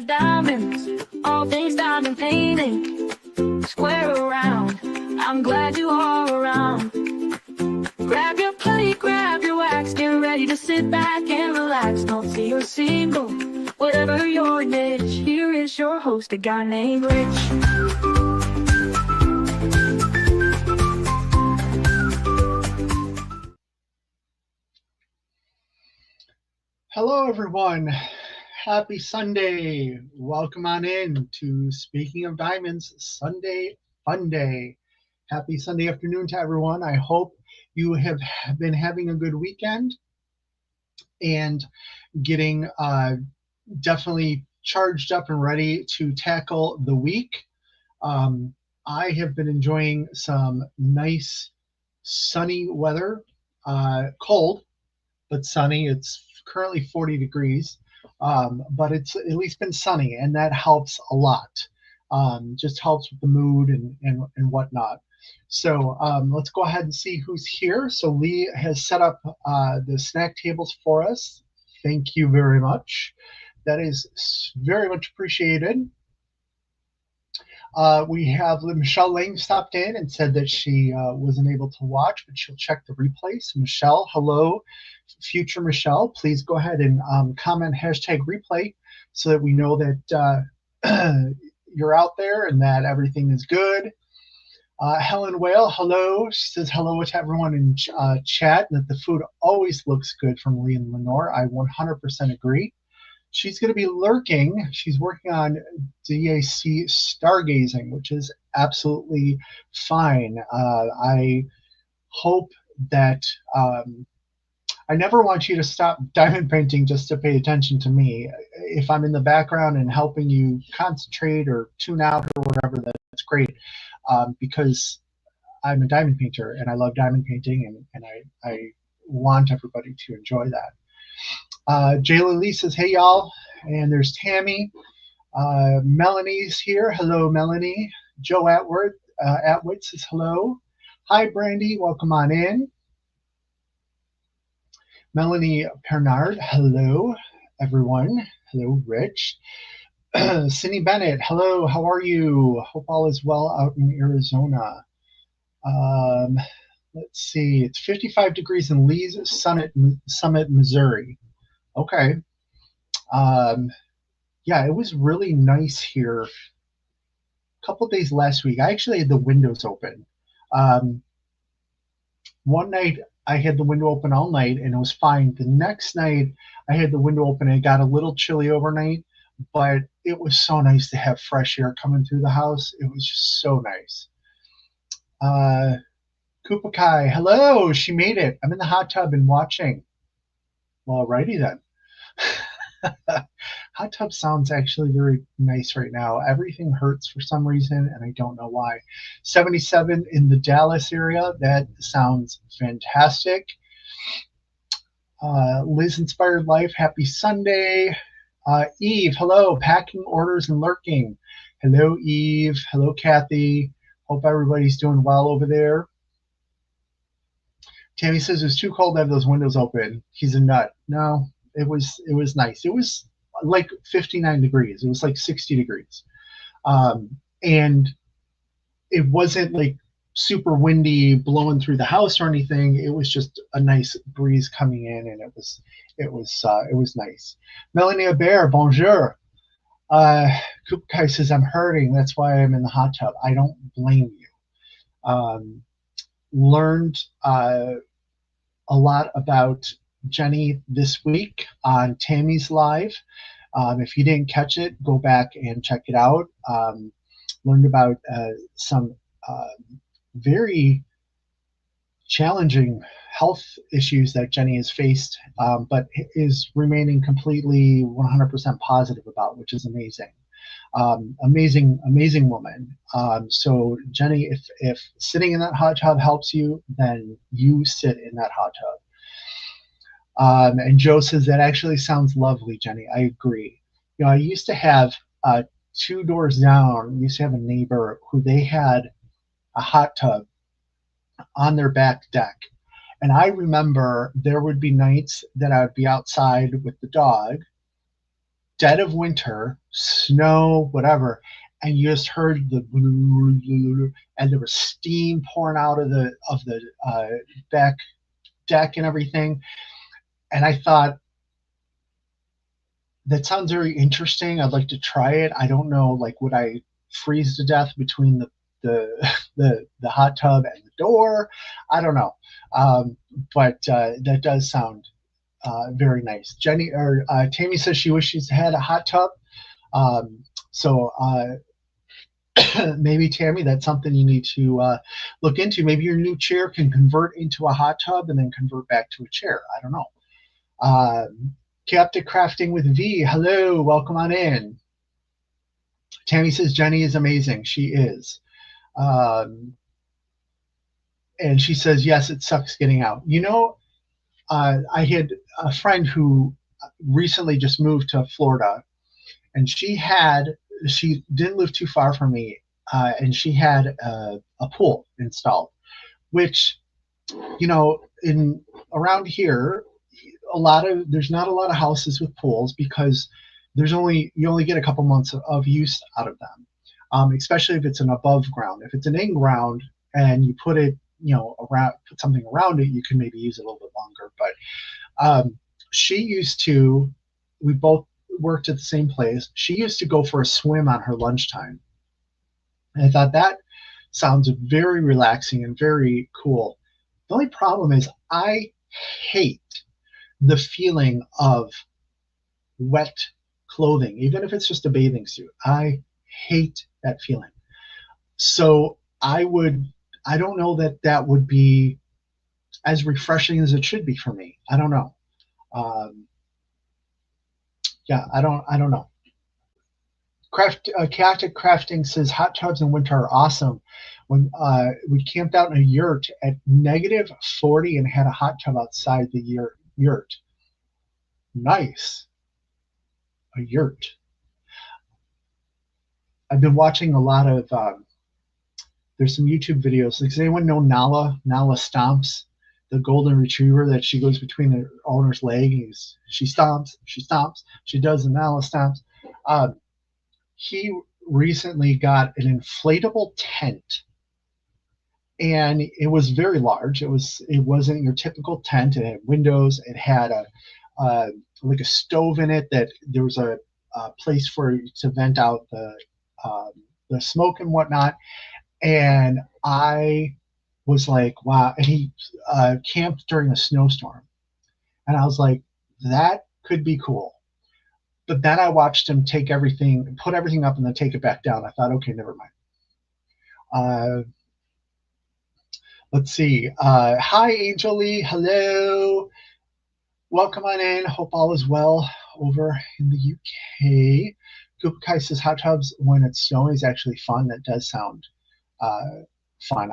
of diamonds, all things diamond painting. Square around, I'm glad you are around. Grab your plate, grab your wax, get ready to sit back and relax. Don't see you're single, whatever your niche. Here is your host, a guy named Rich. Hello, everyone. Happy Sunday. Welcome on in to Speaking of Diamonds Sunday Fun Day. Happy Sunday afternoon to everyone. I hope you have been having a good weekend and getting definitely charged up and ready to tackle the week. I have been enjoying some nice sunny weather, cold, but sunny. It's currently 40 degrees, but it's at least been sunny, and that helps a lot. Just helps with the mood and whatnot. So let's go ahead and see who's here. So Lee has set up the snack tables for us. Thank you very much. That is very much appreciated. We have Michelle Lang stopped in and said that she wasn't able to watch, but she'll check the replay. So Michelle, hello, future Michelle. Please go ahead and comment #replay so that we know that you're out there and that everything is good. Helen Whale, hello. She says hello to everyone in chat and that the food always looks good from Lee and Lenore. I 100% agree. She's going to be lurking. She's working on DAC stargazing, which is absolutely fine. I hope that I never want you to stop diamond painting just to pay attention to me. If I'm in the background and helping you concentrate or tune out or whatever, that's great, because I'm a diamond painter and I love diamond painting, and I want everybody to enjoy that. Jayla Lee says, hey, y'all. And there's Tammy. Melanie's here. Hello, Melanie. Joe Atwood says hello. Hi, Brandy. Welcome on in. Melanie Pernard. Hello, everyone. Hello, Rich. Cindy Bennett. Hello. How are you? Hope all is well out in Arizona. Let's see. It's 55 degrees in Lee's Summit, Missouri. Okay. Yeah, it was really nice here. A couple of days last week, I actually had the windows open. One night I had the window open all night and it was fine. The next night I had the window open and it got a little chilly overnight, but it was so nice to have fresh air coming through the house. It was just so nice. Kupakai, hello, she made it. I'm in the hot tub and watching. Well, alrighty then. Hot tub sounds actually very nice right now. Everything hurts for some reason, and I don't know why. 77 in the Dallas area. That sounds fantastic. Liz Inspired Life, happy Sunday. Eve, hello, packing orders and lurking. Hello, Eve. Hello, Kathy. Hope everybody's doing well over there. Tammy says it's too cold to have those windows open. He's a nut. No, it was nice. It was like 59 degrees. It was like 60 degrees. And it wasn't like super windy blowing through the house or anything. It was just a nice breeze coming in, and it was nice. Melanie Bear, bonjour. Kukai says I'm hurting. That's why I'm in the hot tub. I don't blame you. Learned a lot about Jenny this week on Tammy's Live. If you didn't catch it, go back and check it out. Learned about some very challenging health issues that Jenny has faced, but is remaining completely 100% positive about, which is amazing. Amazing woman. So Jenny, if sitting in that hot tub helps you, then you sit in that hot tub. And Joe says that actually sounds lovely, Jenny. I agree. You know, I used to have 2 doors down. I used to have a neighbor who they had a hot tub on their back deck. And I remember there would be nights that I would be outside with the dog dead of winter, snow, whatever, and you just heard the and there was steam pouring out of the back deck and everything. And I thought, that sounds very interesting. I'd like to try it. I don't know, like, would I freeze to death between the hot tub and the door? I don't know. But that does sound very nice. Tammy says she wishes she had a hot tub. So maybe, Tammy, that's something you need to look into. Maybe your new chair can convert into a hot tub and then convert back to a chair. I don't know. Captain Crafting with V, hello, welcome on in. Tammy says Jenny is amazing. She is. And she says, yes, it sucks getting out. You know, I had a friend who recently just moved to Florida, and she didn't live too far from me, and she had a pool installed, which, you know, around here, there's not a lot of houses with pools because you only get a couple months of use out of them, especially if it's an above ground. If it's an in ground and you put it, you know, put something around it, you can maybe use it a little bit longer. But we both worked at the same place. She used to go for a swim on her lunchtime, and I thought that sounds very relaxing and very cool. The only problem is I hate the feeling of wet clothing, even if it's just a bathing suit. I hate that feeling. So I don't know that would be as refreshing as it should be for me. I don't know. Yeah, I don't know. Chaotic Crafting says hot tubs in winter are awesome. When we camped out in a yurt at -40 and had a hot tub outside the yurt. Nice. A yurt. I've been watching a lot of there's some YouTube videos. Does anyone know Nala Stomps, the golden retriever that she goes between the owner's legs? She stomps, she does the Nala Stomps. He recently got an inflatable tent, and it was very large. It wasn't your typical tent. It had windows. It had like a stove in it that there was a place for to vent out the smoke and whatnot. And I was like, wow. And he camped during a snowstorm, and I was like, that could be cool. But then I watched him put everything up and then take it back down. I thought, okay, never mind. Let's see. Hi, Angel Lee. Hello. Welcome on in. Hope all is well over in the UK. Gupakai says hot tubs when it's snowing is actually fun. That does sound fun.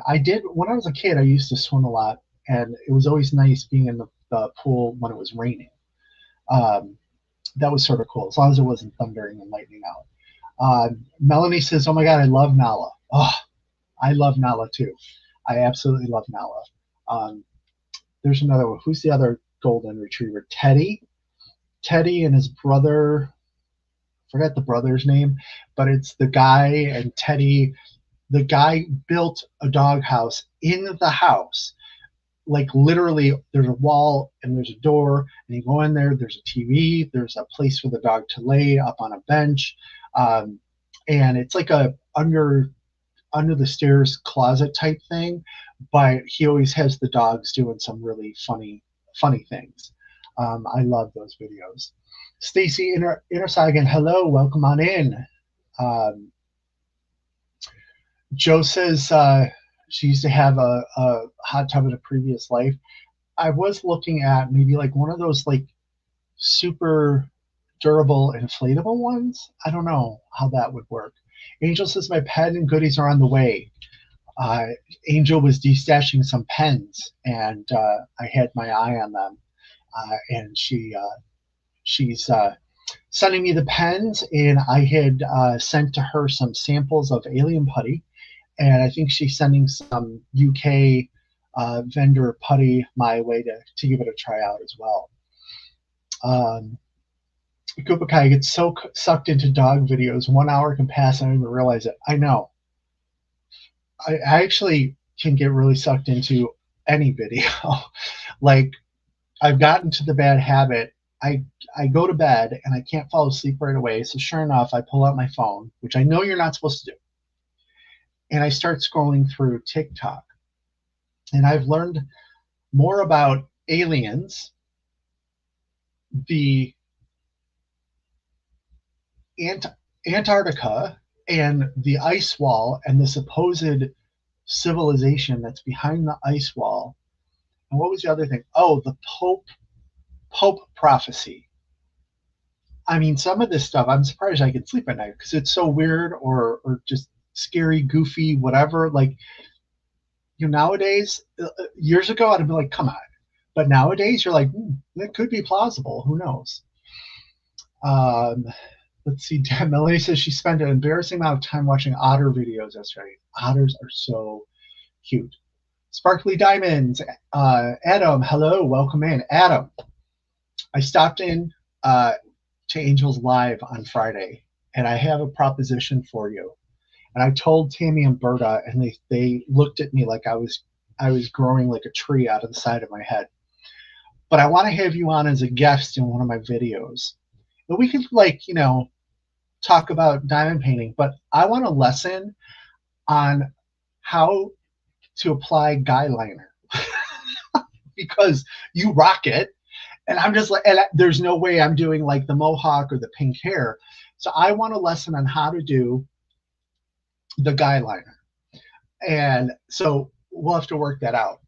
When I was a kid, I used to swim a lot, and it was always nice being in the pool when it was raining. That was sort of cool, as long as it wasn't thundering and lightning out. Melanie says, oh my God, I love Nala. Oh, I love Nala too. I absolutely love Nala. There's another one. Who's the other golden retriever? Teddy and his brother. Forget the brother's name, but it's the guy and Teddy. The guy built a doghouse in the house. Like literally, there's a wall and there's a door, and you go in there. There's a TV. There's a place for the dog to lay up on a bench, and it's like a under the stairs closet type thing. But he always has the dogs doing some really funny things. I love those videos. Stacy Intersagan, hello, welcome on in. Joe says she used to have a hot tub in a previous life. I was looking at maybe like one of those like super durable inflatable ones. I don't know how that would work. Angel says my pen and goodies are on the way. Angel was destashing some pens, and I had my eye on them, and she's sending me the pens, and I had sent to her some samples of Alien Putty, and I think she's sending some UK vendor putty my way to give it a try out as well. Kupakai gets so sucked into dog videos, 1 hour can pass and I don't even realize it. I know. I actually can get really sucked into any video. Like, I've gotten to the bad habit. I go to bed and I can't fall asleep right away. So sure enough, I pull out my phone, which I know you're not supposed to do, and I start scrolling through TikTok. And I've learned more about aliens, the Antarctica, and the ice wall, and the supposed civilization that's behind the ice wall. And what was the other thing? Oh, the Pope prophecy. I mean, some of this stuff, I'm surprised I can sleep at night because it's so weird or just scary, goofy, whatever. Like, nowadays, years ago, I'd be like, come on. But nowadays, you're like, that could be plausible. Who knows? Um, let's see. Melanie says she spent an embarrassing amount of time watching otter videos yesterday. Otters are so cute. Sparkly Diamonds. Adam, hello. Welcome in. Adam, I stopped in to Angels Live on Friday, and I have a proposition for you. And I told Tammy and Berta, and they looked at me like I was growing like a tree out of the side of my head. But I want to have you on as a guest in one of my videos. And we could, like, talk about diamond painting, but I want a lesson on how to apply guy liner because you rock it. And I'm just like, and there's no way I'm doing like the mohawk or the pink hair. So I want a lesson on how to do the guy liner. And so we'll have to work that out,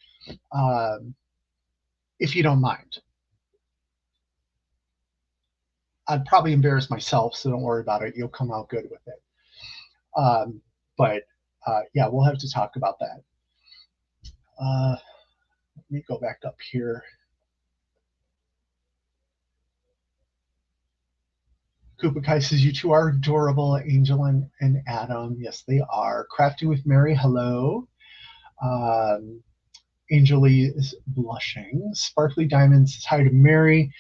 if you don't mind. I'd probably embarrass myself, so don't worry about it. You'll come out good with it. But yeah, we'll have to talk about that. Let me go back up here. Kupakai says, you two are adorable, Angel and Adam. Yes, they are. Crafting with Mary, hello. Angelie is blushing. Sparkly Diamonds says hi to Mary.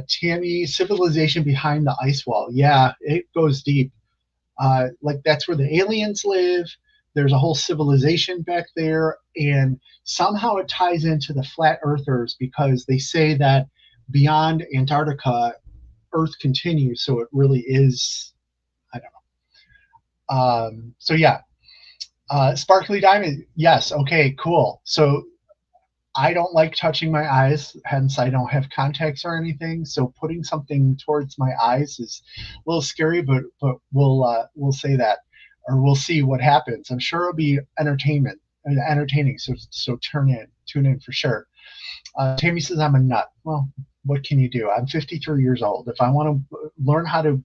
Tammy, civilization behind the ice wall. Yeah, it goes deep. Like, that's where the aliens live. There's a whole civilization back there. And somehow it ties into the flat earthers because they say that beyond Antarctica, Earth continues, so it really is. I don't know. So yeah, Sparkly Diamond. Yes. Okay. Cool. So I don't like touching my eyes, hence I don't have contacts or anything. So putting something towards my eyes is a little scary, but we'll say that, or we'll see what happens. I'm sure it'll be entertaining. So tune in for sure. Tammy says I'm a nut. Well, what can you do? I'm 53 years old. If I want to learn how to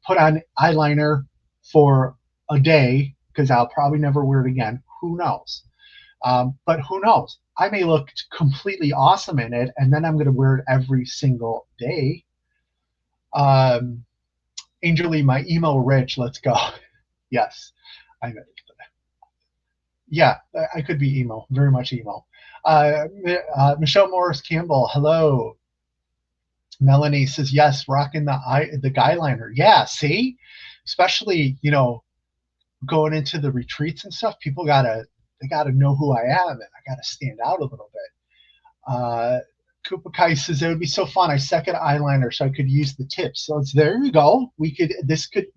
put on eyeliner for a day, because I'll probably never wear it again, who knows? But who knows? I may look completely awesome in it, and then I'm going to wear it every single day. Angelie, my emo rich. Let's go. Yes, I know. Yeah, I could be emo, very much emo. Michelle Morris Campbell, hello. Melanie says yes, rocking the guy liner. Yeah, see, especially going into the retreats and stuff, people they gotta know who I am, and I gotta stand out a little bit. Koopa Kai says it would be so fun. I suck at eyeliner, so I could use the tips. So there you go.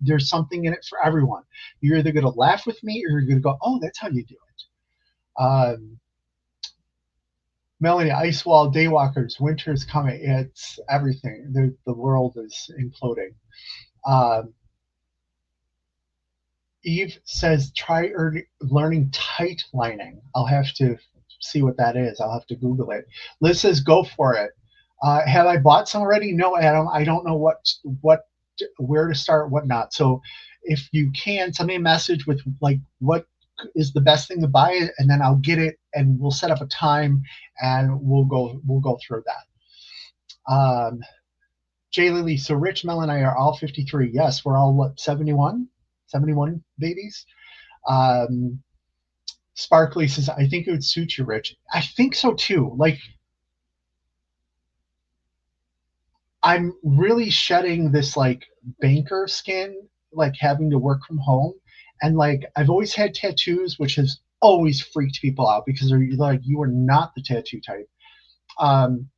There's something in it for everyone. You're either gonna laugh with me, or you're gonna go, oh, that's how you do it. Melanie, ice wall, daywalkers, winter is coming. It's everything. The world is imploding. Eve says try learning tight lining. I'll have to see what that is. I'll have to Google it. Liz says go for it. Have I bought some already? No, Adam. I don't know where to start, what not. So if you can, send me a message with like what is the best thing to buy, and then I'll get it, and we'll set up a time, and we'll go through that. Jay Lily, so Rich, Mel, and I are all 53. Yes, we're all what, 71 babies. Sparkly says, I think it would suit you, Rich. I think so too. Like, I'm really shedding this like banker skin, like having to work from home. And like I've always had tattoos, which has always freaked people out because they're like, you are not the tattoo type. Um,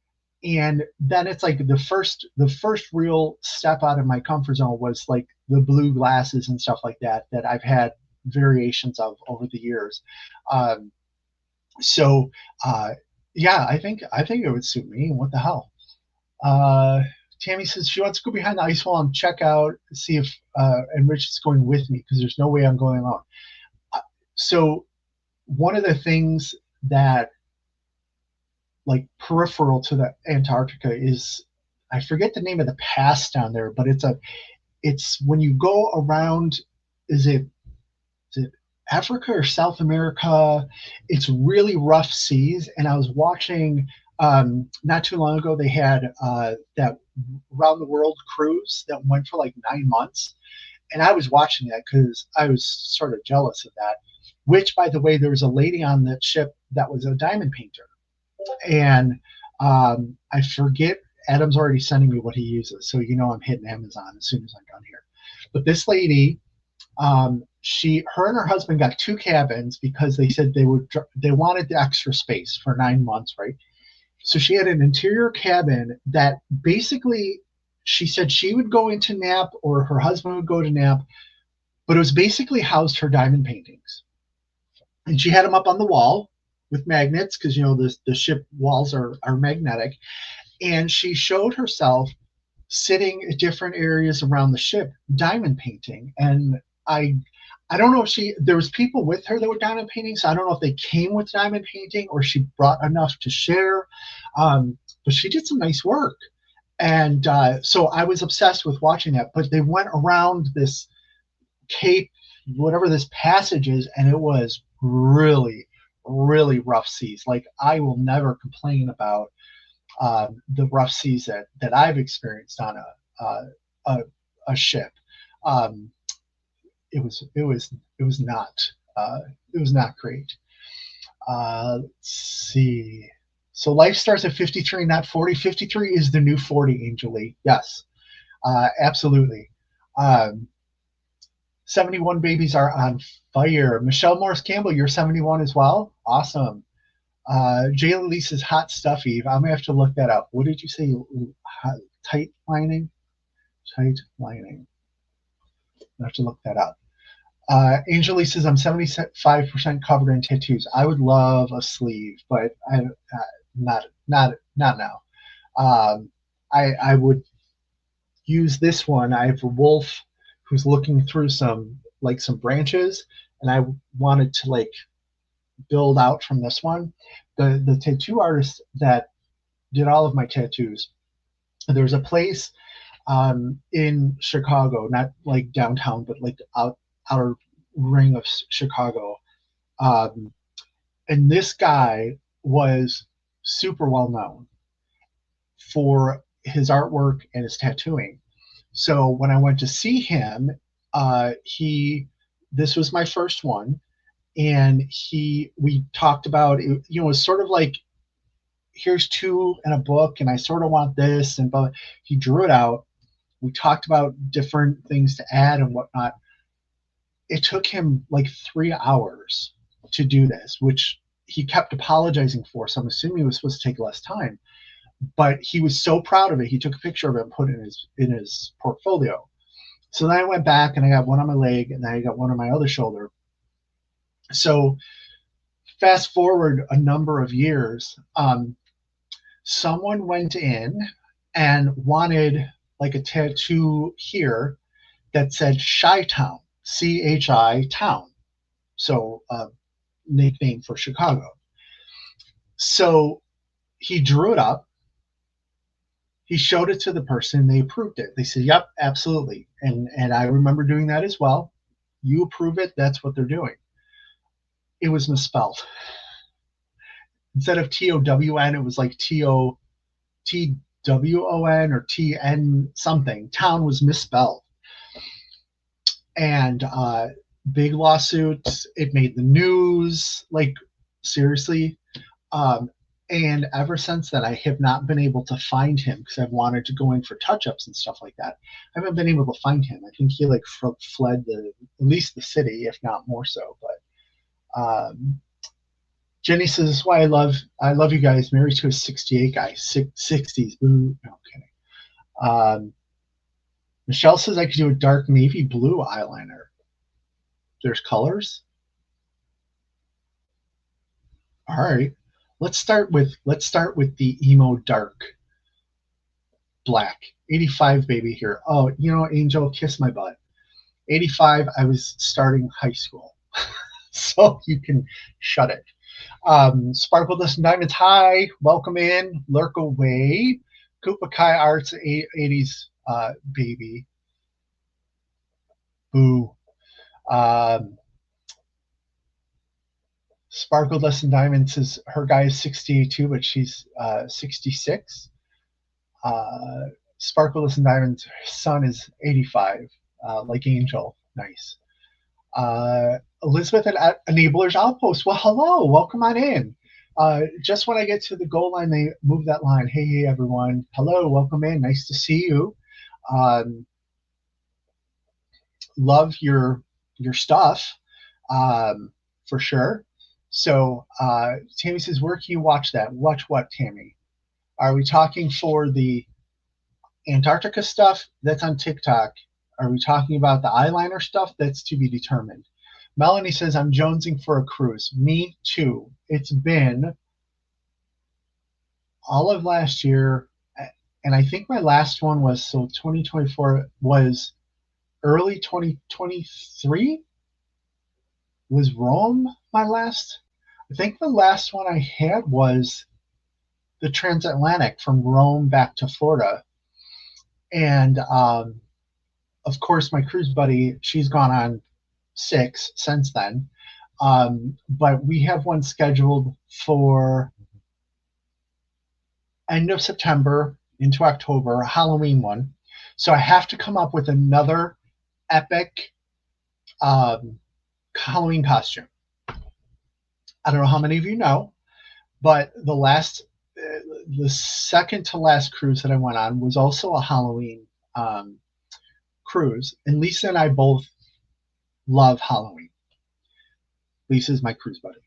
and then it's like the first real step out of my comfort zone was like the blue glasses and stuff like that that I've had variations of over the years. Um, so uh, yeah, I think it would suit me. What the hell? Uh, Tammy says she wants to go behind the ice wall and check out, see if and Rich is going with me because there's no way I'm going alone. Uh, So one of the things that like peripheral to the Antarctica is I forget the name of the pass down there, but it's when you go around. Is it Africa or South America? It's really rough seas, and I was watching not too long ago. They had that round the world cruise that went for like 9 months, and I was watching that because I was sort of jealous of that. Which, by the way, there was a lady on that ship that was a diamond painter, and I forget. Adam's already sending me what he uses, so you know I'm hitting Amazon as soon as I'm done here. But this lady, her and her husband got two cabins because they said they wanted the extra space for 9 months, right? So she had an interior cabin that basically she said she would go into nap or her husband would go to nap, but it was basically housed her diamond paintings, and she had them up on the wall with magnets because you know the ship walls are magnetic, and she showed herself sitting at different areas around the ship diamond painting. And I don't know if there was people with her that were diamond painting, so I don't know if they came with diamond painting or she brought enough to share. But she did some nice work, and so I was obsessed with watching that. But they went around this cape, whatever this passage is, and it was really really rough seas. Like I will never complain about the rough seas that I've experienced on a, a ship. Um, it was not uh, it was not great. Let's see. So life starts at 53, not 40. 53 is the new 40, Angel Lee. Yes, absolutely. Um, 71 babies are on fire. Michelle Morris Campbell, you're 71 as well. Awesome. Jayla Lee says hot stuff, Eve. I'm gonna have to look that up. What did you say? Hot, tight lining? Tight lining. I have to look that up. Angel Lee says I'm 75% covered in tattoos. I would love a sleeve, but not now. I would use this one. I have a wolf who's looking through some branches, and I wanted to like build out from this one. The tattoo artist that did all of my tattoos, there's a place in Chicago, not like downtown, but like outer ring of Chicago. Um, and this guy was super well known for his artwork and his tattooing. So when I went to see him, he this was my first one, and we talked about it, you know, it was sort of like here's two in a book and I sort of want this, and but he drew it out. We talked about different things to add and whatnot. It took him like 3 hours to do this, which he kept apologizing for, so I'm assuming it was supposed to take less time, but he was so proud of it. He took a picture of it and put it in his portfolio. So then I went back and I got one on my leg and then I got one on my other shoulder. So fast forward a number of years, someone went in and wanted like a tattoo here that said Chi-Town, CHI Town. So nickname for Chicago. So he drew it up. He showed it to the person. They approved it. They said, "Yep, absolutely." And I remember doing that as well. You approve it. That's what they're doing. It was misspelled. Instead of TOWN, it was like TOTWON or TN something. Town was misspelled. And big lawsuits. It made the news. Like seriously. And ever since then, I have not been able to find him because I've wanted to go in for touch-ups and stuff like that. I haven't been able to find him. I think he like fled at least the city, if not more so. But Jenny says, "This is why I love you guys. Married to a 68 guy, 60s. Boo." Okay. Michelle says I could do a dark navy blue eyeliner. There's colors. All right. Let's start with the emo dark black. 85 baby here. Oh, Angel, kiss my butt. 85, I was starting high school. So you can shut it. Sparkle Dust and Diamonds, hi. Welcome in. Lurk away. Koopa Kai Arts, 80s baby. Boo. Sparkle Dust and Diamonds says her guy is 68 too, but she's 66. Sparkle Dust and Diamonds' son is 85, like Angel. Nice. Elizabeth at Enablers Outpost. Well, hello. Welcome on in. Just when I get to the goal line, they move that line. Hey, everyone. Hello. Welcome in. Nice to see you. Love your stuff, for sure. So Tammy says, where can you watch that? Watch what, Tammy? Are we talking for the Antarctica stuff? That's on TikTok. Are we talking about the eyeliner stuff? That's to be determined. Melanie says, I'm jonesing for a cruise. Me too. It's been all of last year, and I think my last one was, so 2024 was early 2023? Was Rome my last? I think the last one I had was the transatlantic from Rome back to Florida. And of course, my cruise buddy, she's gone on 6 since then. But we have one scheduled for end of September into October, a Halloween one. So I have to come up with another epic Halloween costume. I don't know how many of you know, but the second to last cruise that I went on was also a Halloween cruise, and Lisa and I both love Halloween. Lisa's my cruise buddy.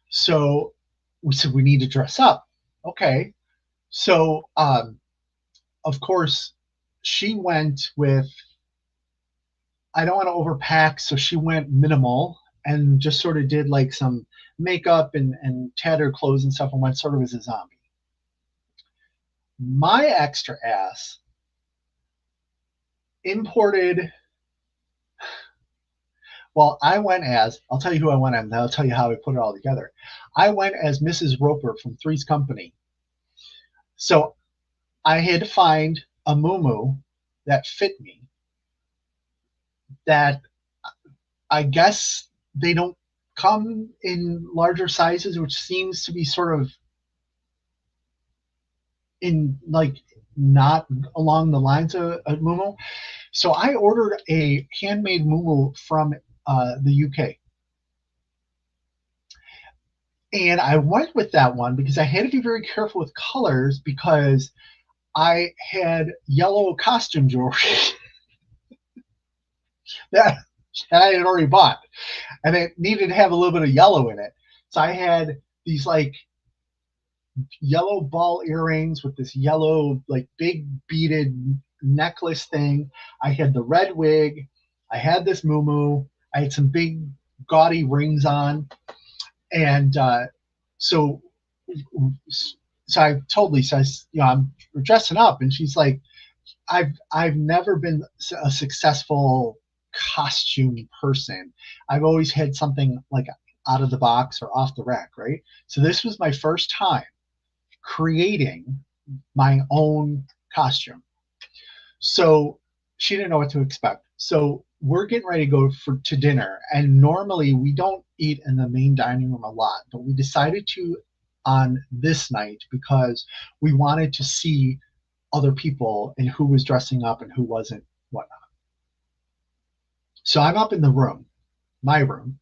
So we said we need to dress up. Okay. So of course she went with, I don't want to overpack, so she went minimal and just sort of did like some makeup and tattered clothes and stuff and went sort of as a zombie. My extra ass imported, well, I went as, I'll tell you who I went as, and I'll tell you how I put it all together. I went as Mrs. Roper from Three's Company. So I had to find a muumuu that fit me, that I guess they don't come in larger sizes, which seems to be sort of in like not along the lines of a muumuu. So I ordered a handmade muumuu from the UK. And I went with that one because I had to be very careful with colors because I had yellow costume jewelry that I had already bought, and it needed to have a little bit of yellow in it. So I had these like yellow ball earrings with this yellow like big beaded necklace thing. I had the red wig. I had this muumuu. I had some big gaudy rings on, and so I told Lisa, I'm dressing up, and she's like, I've never been a successful costume person. I've always had something like out of the box or off the rack, right? So this was my first time creating my own costume. So she didn't know what to expect. So we're getting ready to go to dinner, and normally we don't eat in the main dining room a lot, but we decided to on this night because we wanted to see other people and who was dressing up and who wasn't, whatnot. So I'm up in the room, my room,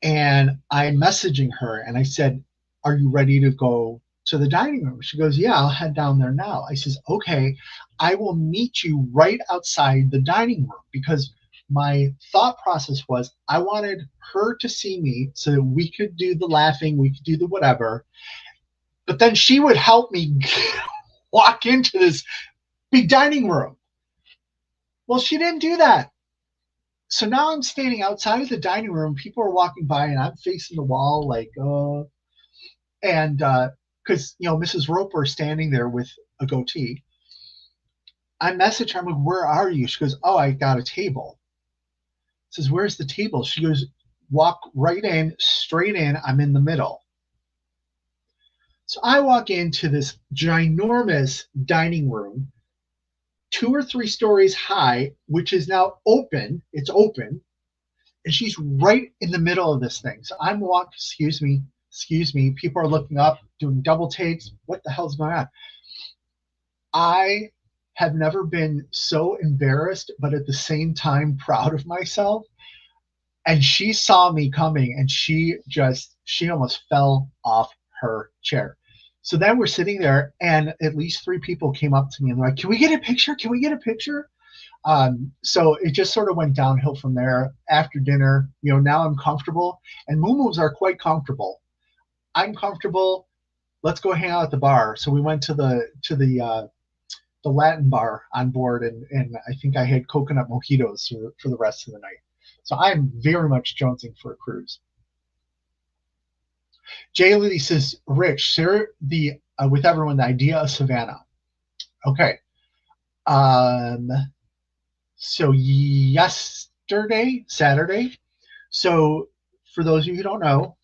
and I'm messaging her, and I said, are you ready to go to the dining room? She goes, yeah, I'll head down there now. I says, okay, I will meet you right outside the dining room, because my thought process was I wanted her to see me so that we could do the laughing, we could do the whatever, but then she would help me walk into this big dining room. Well, she didn't do that. So now I'm standing outside of the dining room. People are walking by, and I'm facing the wall, like, and because Mrs. Roper is standing there with a goatee. I message her. I'm like, "Where are you?" She goes, "Oh, I got a table." Says, "Where's the table?" She goes, "Walk right in, straight in. I'm in the middle." So I walk into this ginormous dining room, 2 or 3 stories high, which is now open. It's open. And she's right in the middle of this thing. So I'm walking, excuse me. People are looking up, doing double takes. What the hell's going on? I have never been so embarrassed, but at the same time proud of myself. And she saw me coming, and she almost fell off her chair. So then we're sitting there, and at least 3 people came up to me and they're like, "Can we get a picture? Can we get a picture?" So it just sort of went downhill from there. After dinner, now I'm comfortable, and moo-moos are quite comfortable. I'm comfortable. Let's go hang out at the bar. So we went to the Latin bar on board, and I think I had coconut mojitos for the rest of the night. So I'm very much jonesing for a cruise. Jay Lily says, "Rich, share with everyone the idea of Savannah." Okay. So Saturday. So for those of you who don't know,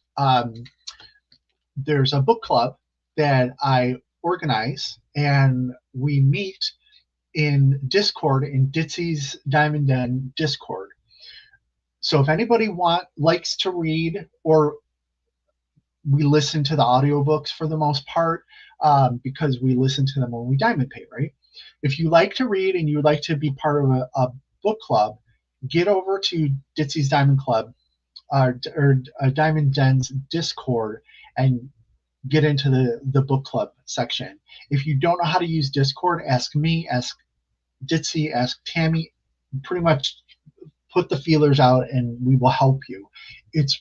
there's a book club that I organize, and we meet in Discord, in Ditsy's Diamond Den Discord. So if anybody likes to read, or we listen to the audiobooks for the most part, because we listen to them when we Diamond Pay, right? If you like to read and you would like to be part of a book club, get over to Ditsy's Diamond Club or Diamond Den's Discord and get into the book club section. If you don't know how to use Discord, ask me, ask Ditsy, ask Tammy. Pretty much put the feelers out and we will help you. It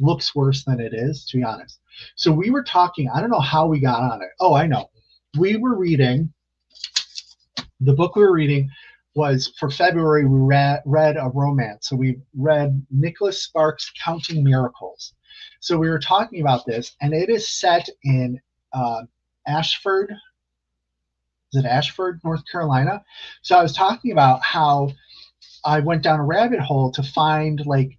looks worse than it is, to be honest. So we were talking, I don't know how we got on it. Oh, I know. We were reading, the book we were reading was, for February, we read a romance. So we read Nicholas Sparks' Counting Miracles. So we were talking about this, and it is set in Ashford. Is it Ashford, North Carolina? So I was talking about how I went down a rabbit hole to find, like,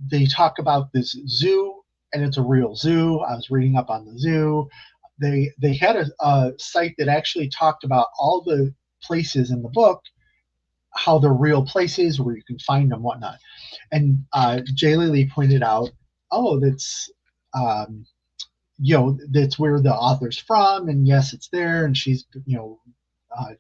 they talk about this zoo, and it's a real zoo. I was reading up on the zoo. They had a site that actually talked about all the places in the book, how they're real places where you can find them, whatnot. And Jay Lily pointed out, oh, that's that's where the author's from, and yes, it's there, and she's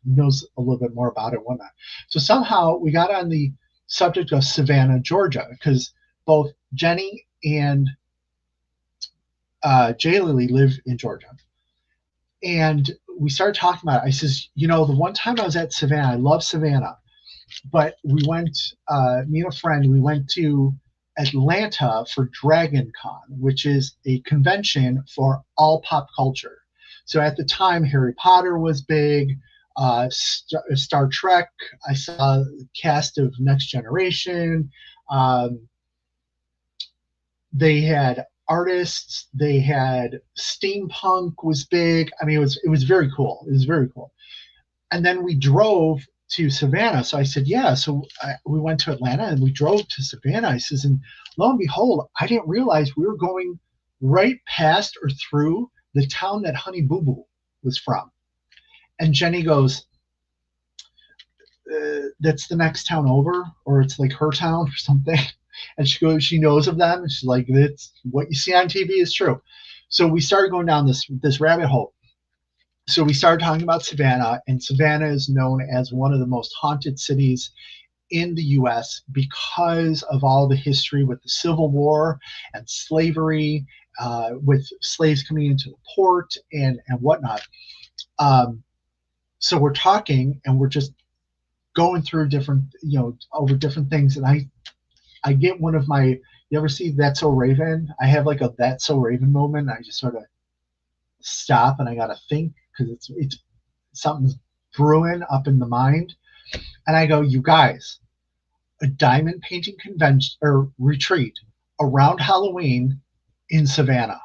knows a little bit more about it, whatnot. So somehow we got on the subject of Savannah, Georgia, because both Jenny and Jay Lily live in Georgia. And we started talking about it. I says, the one time I was at Savannah, I love Savannah, but we went, me and a friend, we went to Atlanta for Dragon Con, which is a convention for all pop culture. So at the time, Harry Potter was big, Star Trek. I saw the cast of Next Generation. They had artists. They had steampunk was big. I mean, it was very cool. It was very cool. And then we drove to Savannah. So I said, yeah. So we went to Atlanta and we drove to Savannah. I says, and lo and behold, I didn't realize we were going right past or through the town that Honey Boo Boo was from. And Jenny goes, that's the next town over, or it's like her town or something. And she goes, she knows of them, and she's like, that's what you see on TV is true. So we started going down this rabbit hole. So we started talking about Savannah, and Savannah is known as one of the most haunted cities in the U.S. because of all the history with the Civil War and slavery, with slaves coming into the port and whatnot. So we're talking and we're just going through different, over different things. And I get one of my, you ever see That's So Raven? I have like a That's So Raven moment. I just sort of stop and I got to think because it's something's brewing up in the mind. And I go, you guys, a diamond painting convention or retreat around Halloween in Savannah.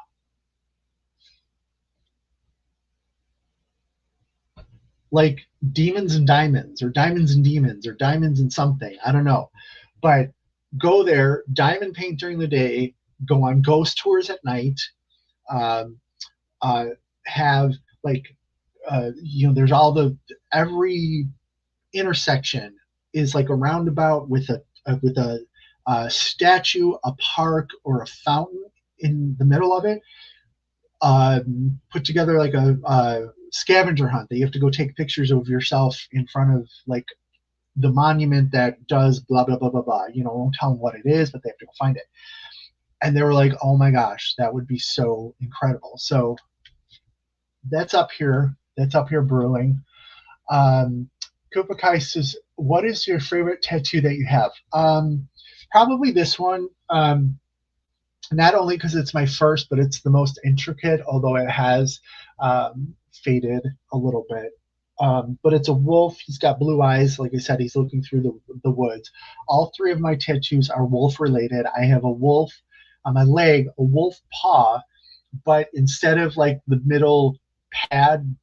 Like Demons and Diamonds or Diamonds and Demons or Diamonds and something. I don't know. But go there, diamond paint during the day, go on ghost tours at night, have like, there's every intersection is like a roundabout with a statue, a park, or a fountain in the middle of it. Put together like a scavenger hunt that you have to go take pictures of yourself in front of like the monument that does blah blah blah blah blah. Won't tell them what it is, but they have to go find it. And they were like, "Oh my gosh, that would be so incredible." So that's up here. That's up here brewing. Koopa Kai says, "What is your favorite tattoo that you have?" Probably this one. Not only because it's my first, but it's the most intricate, although it has faded a little bit. But it's a wolf. He's got blue eyes. Like I said, he's looking through the woods. All three of my tattoos are wolf related. I have a wolf on my leg, a wolf paw, but instead of like the middle pad,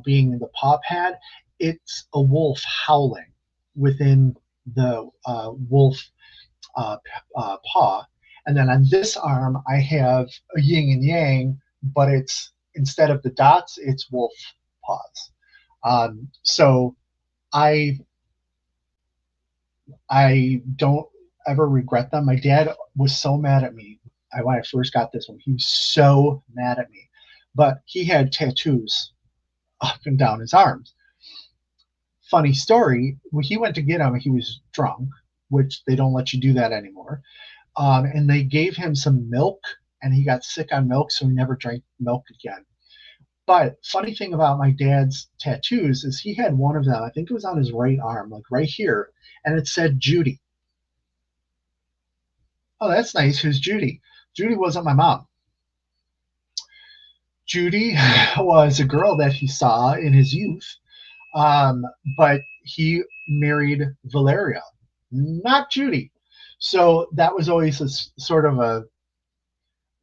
being the paw pad, it's a wolf howling within the wolf paw. And then on this arm, I have a yin and yang, but it's instead of the dots, it's wolf paws. So I don't ever regret them. My dad was so mad at me when I first got this one. He was so mad at me, but he had tattoos up and down his arms. Funny story, when he went to get him, he was drunk, which they don't let you do that anymore. And they gave him some milk, and he got sick on milk, so he never drank milk again. But funny thing about my dad's tattoos is he had one of them, I think it was on his right arm, like right here, and it said Judy. Oh, that's nice. Who's Judy? Judy wasn't my mom. Judy was a girl that he saw in his youth, but he married Valeria, not Judy. So that was always a sort of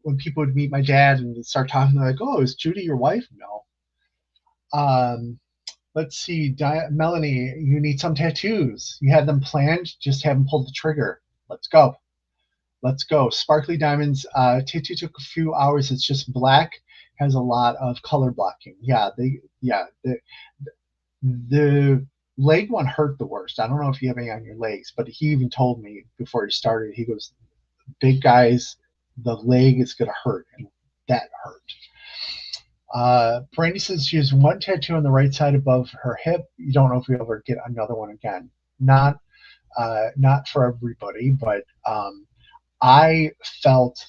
when people would meet my dad and start talking, they're like, "Oh, is Judy your wife?" No. Let's see, Melanie, you need some tattoos. You have them planned, just haven't pulled the trigger. Let's go. Let's go. Sparkly Diamonds tattoo took a few hours. It's just black, has a lot of color blocking. The leg one hurt the worst. I don't know if you have any on your legs, but he even told me before he started, he goes, "Big guys, the leg is going to hurt," and that hurt. Brandy says she has one tattoo on the right side above her hip. You don't know if you'll ever get another one again. Not for everybody, but I felt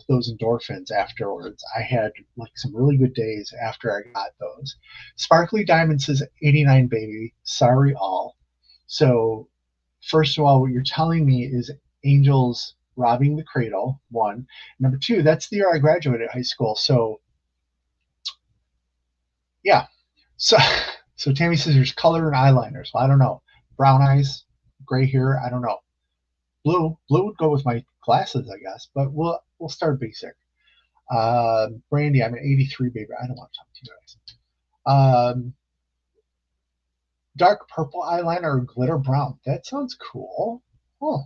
those endorphins afterwards. I had like some really good days after I got those. Sparkly Diamond says 89 baby. Sorry all. So first of all, what you're telling me is angels robbing the cradle, one. Number two, that's the year I graduated high school. So yeah. So Tammy says there's color and eyeliners. Well, I don't know. Brown eyes, gray hair, I don't know. Blue would go with my glasses, I guess, but we'll start basic. Brandy, I'm an 83 baby. I don't want to talk to you guys. Dark purple eyeliner or glitter brown. That sounds cool. Huh.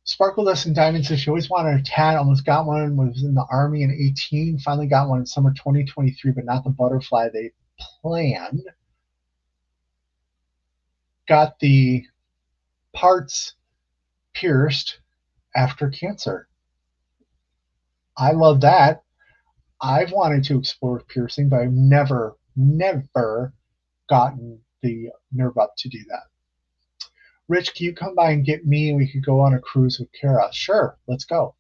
Sparkle Dust and Diamond says she always wanted a tat, almost got one, was in the Army in 18, finally got one in summer 2023, but not the butterfly they planned. Got the parts pierced after cancer. I love that. I've wanted to explore piercing, but I've never gotten the nerve up to do that. Rich, can you come by and get me and we could go on a cruise with Kara? Sure, let's go.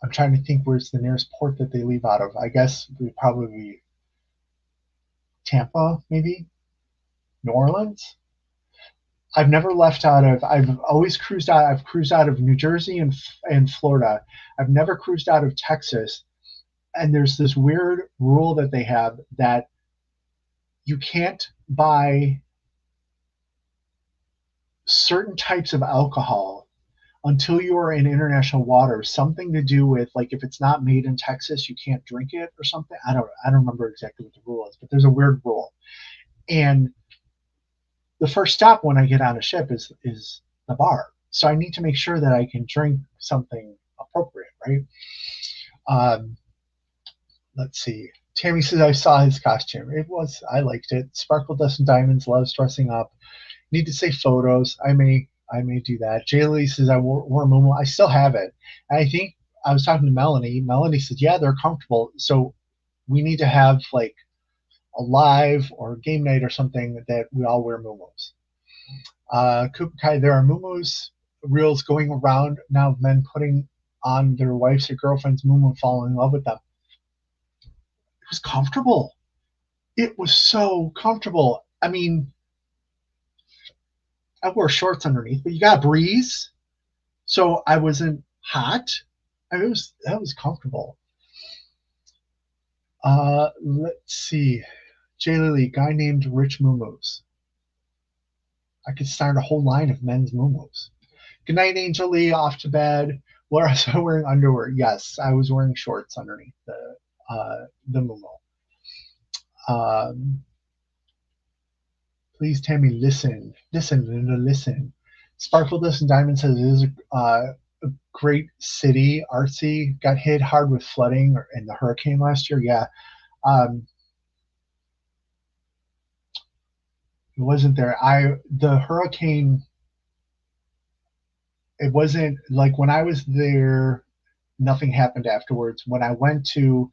I'm trying to think where's the nearest port that they leave out of. I guess it would probably be Tampa, maybe New Orleans. I've never left out of. I've always cruised out. I've cruised out of New Jersey and Florida. I've never cruised out of Texas. And there's this weird rule that they have that you can't buy certain types of alcohol until you are in international waters. Something to do with, like, if it's not made in Texas, you can't drink it or something. I don't remember exactly what the rule is, but there's a weird rule. And the first stop when I get on a ship is the bar. So I need to make sure that I can drink something appropriate, right? Let's see. Tammy says I saw his costume. I liked it. Sparkle Dust and Diamonds loves dressing up. Need to say photos. I may do that. Jaylee says I wore a muumuu. I still have it. And I think I was talking to Melanie. Melanie said, yeah, they're comfortable. So we need to have like a live or game night or something that we all wear muumuus. Kupakai, there are muumuus reels going around now of men putting on their wives or girlfriends' muumuu and falling in love with them. It was comfortable. It was so comfortable. I mean, I wore shorts underneath, but you got a breeze, so I wasn't hot. I mean, that was comfortable. Let's see. Jay Lily, guy named Rich Muumuus. I could start a whole line of men's muumuus. Good night, Angel Lee. Off to bed. Was I wearing underwear? Yes, I was wearing shorts underneath the muumuu. Please, Tammy, listen. Sparkle Dust and Diamond says it is a great city, artsy. Got hit hard with flooding in the hurricane last year. Yeah. It wasn't there. The hurricane, it wasn't like when I was there, nothing happened afterwards. When I went to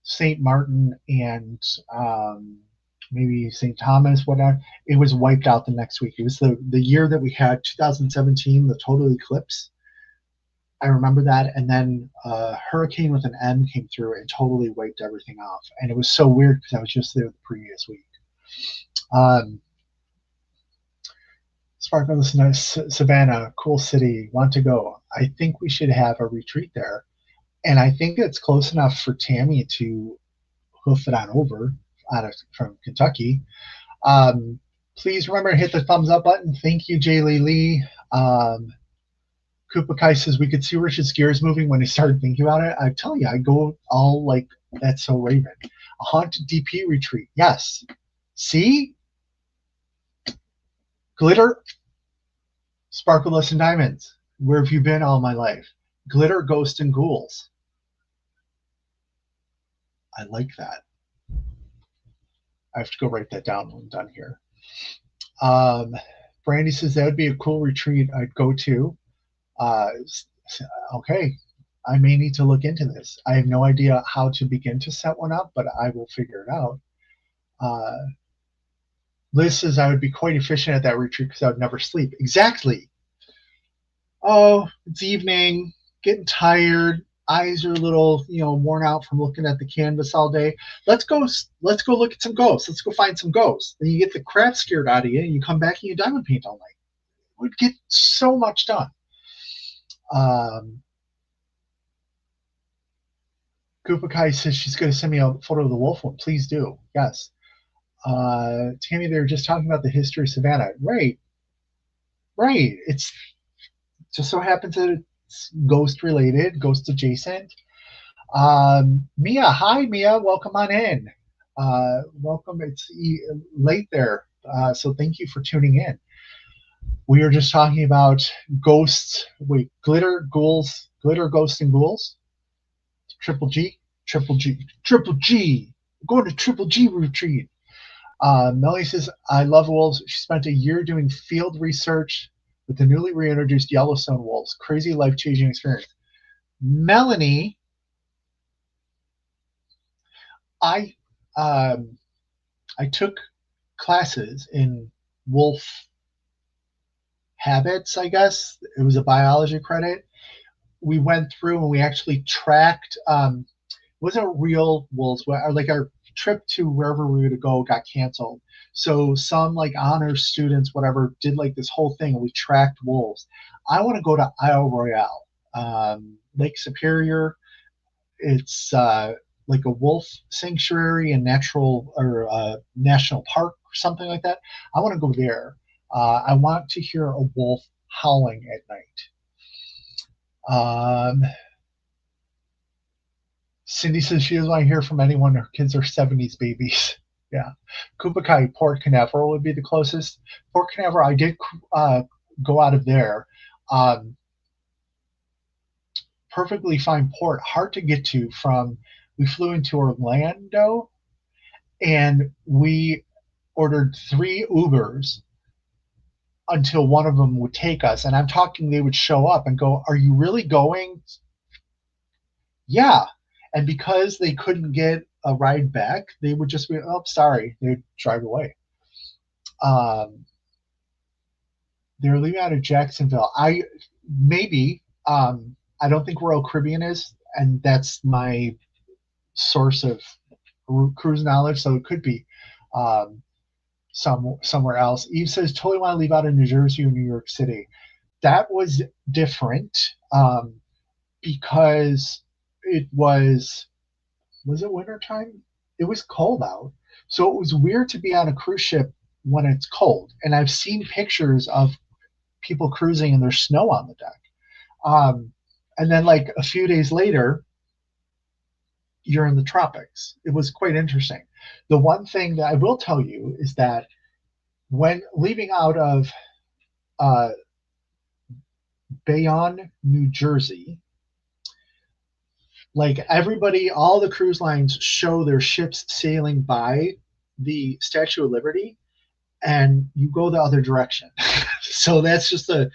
St. Martin and maybe St. Thomas, whatever, it was wiped out the next week. It was the year that we had 2017, the total eclipse. I remember that. And then a hurricane with an M came through and totally wiped everything off. And it was so weird because I was just there the previous week. Sparkle, listen, Savannah, cool city, want to go. I think we should have a retreat there. And I think it's close enough for Tammy to hoof it on over from Kentucky. Please remember to hit the thumbs up button. Thank you, Jaylee Lee. Koopa Kai says we could see Rich's gears moving when he started thinking about it. I tell you, I go all like, that's so Raven. A haunted DP retreat. Yes. See? Glitter, Sparkle Dust and Diamonds. Where have you been all my life? Glitter, Ghost, and Ghouls. I like that. I have to go write that down when I'm done here. Brandy says that would be a cool retreat I'd go to. Okay, I may need to look into this. I have no idea how to begin to set one up, but I will figure it out. Liz says I would be quite efficient at that retreat because I would never sleep. Exactly. Oh, it's evening, getting tired. Eyes are a little, worn out from looking at the canvas all day. Let's go look at some ghosts. Let's go find some ghosts. Then you get the crap scared out of you, and you come back and you diamond paint all night. It would get so much done. Koopa Kai says she's going to send me a photo of the wolf one. Please do. Yes. Tammy, they were just talking about the history of Savannah. Right. It's just so happens that it's ghost related, ghost adjacent. Mia, hi Mia, welcome on in. Welcome. It's late there, so thank you for tuning in. We were just talking about ghosts. Wait, glitter, ghouls, glitter, ghosts, and ghouls. Triple G. Going to Triple G retreat. Melanie says, I love wolves. She spent a year doing field research with the newly reintroduced Yellowstone wolves. Crazy, life-changing experience. Melanie, I took classes in wolf habits, I guess. It was a biology credit. we went through and we actually tracked. Wasn't real wolves. Like our trip to wherever we were to go got canceled. So some like honor students, whatever, did like this whole thing, and we tracked wolves. I want to go to Isle Royale, Lake Superior. It's like a wolf sanctuary and natural or national park or something like that. I want to go there. I want to hear a wolf howling at night. Cindy says she doesn't want to hear from anyone. Her kids are 70s babies. Yeah. Kupakai, Port Canaveral would be the closest. Port Canaveral, I did go out of there. Perfectly fine port, hard to get to from, we flew into Orlando and we ordered 3 Ubers until one of them would take us. And I'm talking, they would show up and go, "Are you really going?" Yeah. And because they couldn't get a ride back, they would just be, "Oh, sorry." They'd drive away. They're leaving out of Jacksonville. Maybe. I don't think Royal Caribbean is, and that's my source of cruise knowledge. So it could be somewhere else. Eve says, "Totally want to leave out of New Jersey or New York City." That was different because it was it wintertime? It was cold out. So it was weird to be on a cruise ship when it's cold. And I've seen pictures of people cruising and there's snow on the deck. And then like a few days later, you're in the tropics. It was quite interesting. The one thing that I will tell you is that when leaving out of Bayonne, New Jersey, like everybody, all the cruise lines show their ships sailing by the Statue of Liberty, and you go the other direction. So that's just a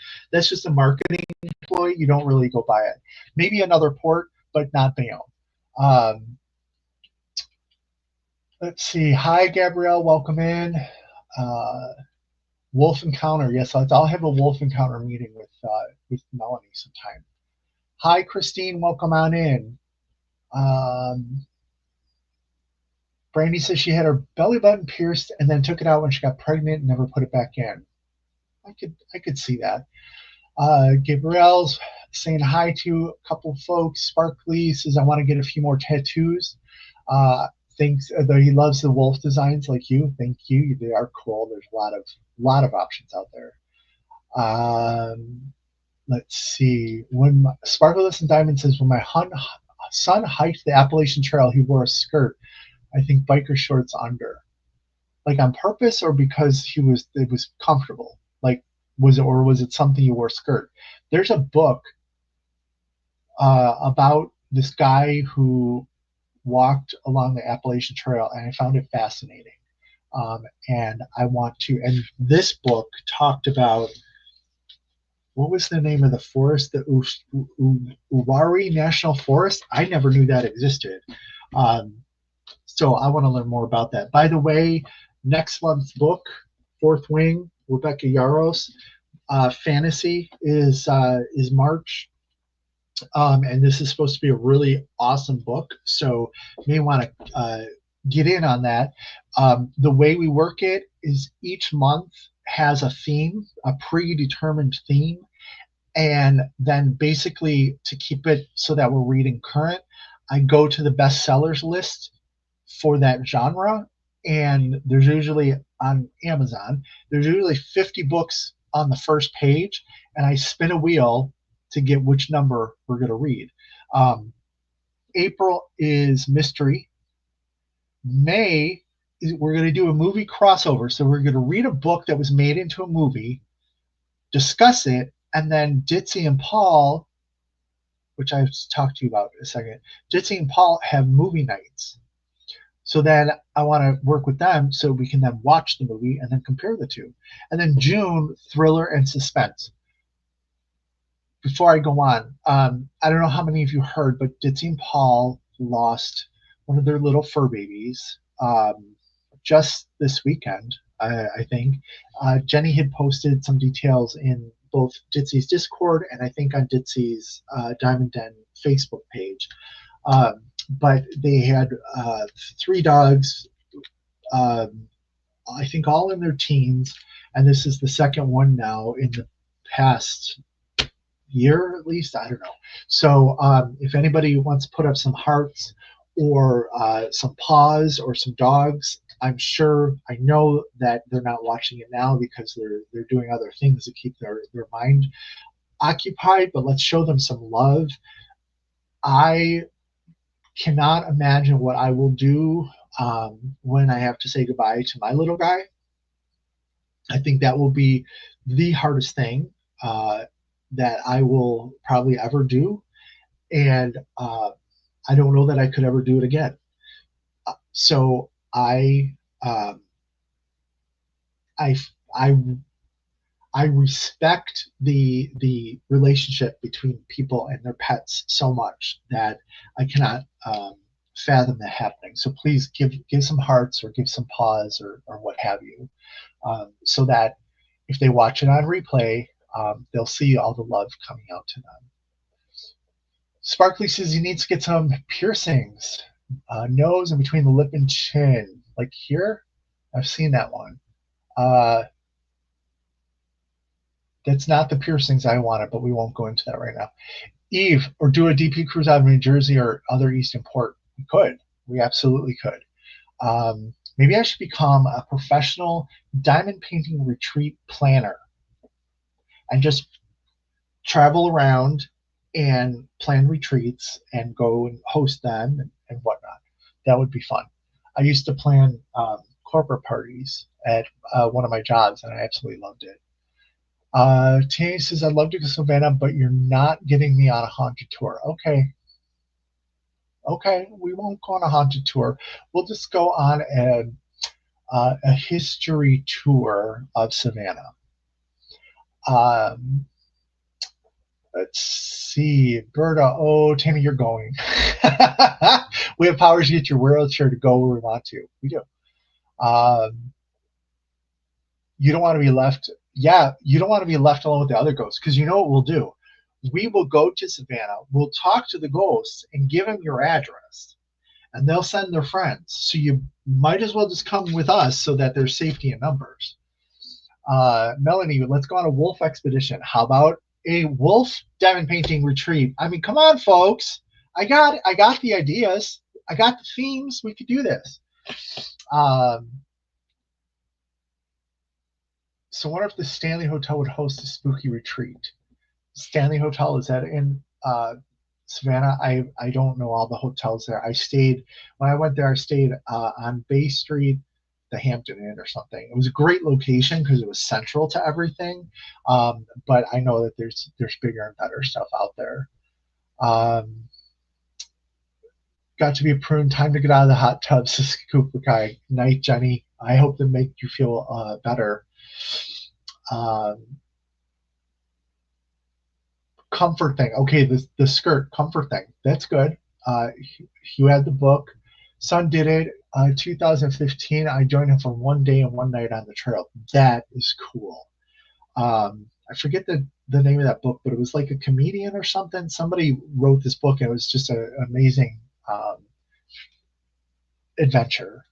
marketing ploy. You don't really go by it. Maybe another port, but not Bayonne. Let's see. Hi, Gabrielle. Welcome in. Wolf Encounter. Yes, I'll have a Wolf Encounter meeting with Melanie sometime. Hi, Christine. Welcome on in. Brandy says she had her belly button pierced and then took it out when she got pregnant and never put it back in. I could see that. Gabrielle's saying hi to a couple folks. Sparkly says, "I want to get a few more tattoos." Thinks though he loves the wolf designs like you. Thank you. They are cool. There's a lot of options out there. Let's see. When Sparkleless and Diamond says, "When my son hiked the Appalachian Trail, he wore a skirt. I think biker shorts under." Like on purpose or because it was comfortable? Like was it something you wore a skirt? There's a book about this guy who walked along the Appalachian Trail, and I found it fascinating. And this book talked about, what was the name of the forest? The Uwharrie National Forest. I never knew that existed. So I want to learn more about that. By the way, next month's book, Fourth Wing, Rebecca Yarros, Fantasy is March. And this is supposed to be a really awesome book. So you may want to get in on that. The way we work it is each month has a theme, a predetermined theme. And then basically to keep it so that we're reading current, I go to the bestsellers list for that genre. And there's usually on Amazon, there's usually 50 books on the first page. And I spin a wheel to get which number we're going to read. April is mystery. May, we're going to do a movie crossover. So we're going to read a book that was made into a movie, discuss it, and then Ditzy and Paul, which I've talked to you about in a second, Ditzy and Paul have movie nights. So then I want to work with them so we can then watch the movie and then compare the two. And then June, thriller and suspense. Before I go on, I don't know how many of you heard, but Ditzy and Paul lost one of their little fur babies just this weekend, I think. Jenny had posted some details in both Ditsy's Discord and I think on Ditsy's Diamond Den Facebook page. But they had 3 dogs, I think all in their teens, and this is the second one now in the past year at least. I don't know. So if anybody wants to put up some hearts or some paws or some dogs, I know that they're not watching it now because they're doing other things to keep their mind occupied, but let's show them some love. I cannot imagine what I will do when I have to say goodbye to my little guy. I think that will be the hardest thing that I will probably ever do, and I don't know that I could ever do it again. So I respect the relationship between people and their pets so much that I cannot fathom that happening. So please give some hearts or give some paws or what have you, so that if they watch it on replay, they'll see all the love coming out to them. Sparkly says he needs to get some piercings, nose and between the lip and chin, like here. I've seen that one. That's not the piercings I wanted, but we won't go into that right now. Eve, or do a DP cruise out of New Jersey or other Eastern port. We could. We absolutely could. Maybe I should become a professional diamond painting retreat planner and just travel around and plan retreats and go and host them and whatnot. That would be fun. I used to plan corporate parties at one of my jobs, and I absolutely loved it. Tanya says, I'd love to go to Savannah, but you're not getting me on a haunted tour. Okay, we won't go on a haunted tour. We'll just go on a history tour of Savannah. Let's see, Berta. Oh, Tammy, you're going. We have powers to get your wheelchair to go where we want to. We do. You don't want to be left. Yeah, you don't want to be left alone with the other ghosts, because you know what we'll do. We will go to Savannah. We'll talk to the ghosts and give them your address, and they'll send their friends. So you might as well just come with us so that there's safety in numbers. Melanie, let's go on a wolf expedition. How about a wolf diamond painting retreat? I mean, come on, folks. I got the ideas. I got the themes. We could do this. So what if the Stanley Hotel would host a spooky retreat? Stanley Hotel, is that in Savannah? I don't know all the hotels there. When I went there, I stayed on Bay Street, the Hampton Inn or something. It was a great location because it was central to everything. But I know that there's bigger and better stuff out there. Got to be a prune. Time to get out of the hot tub, says Kuplikai. Night, Jenny. I hope that make you feel better. Comfort thing. Okay, the skirt comfort thing. That's good. You had the book. Son did it 2015. I joined him for one day and one night on the trail. That is cool. I forget the name of that book, but it was like a comedian or something. Somebody wrote this book, and it was just an amazing adventure.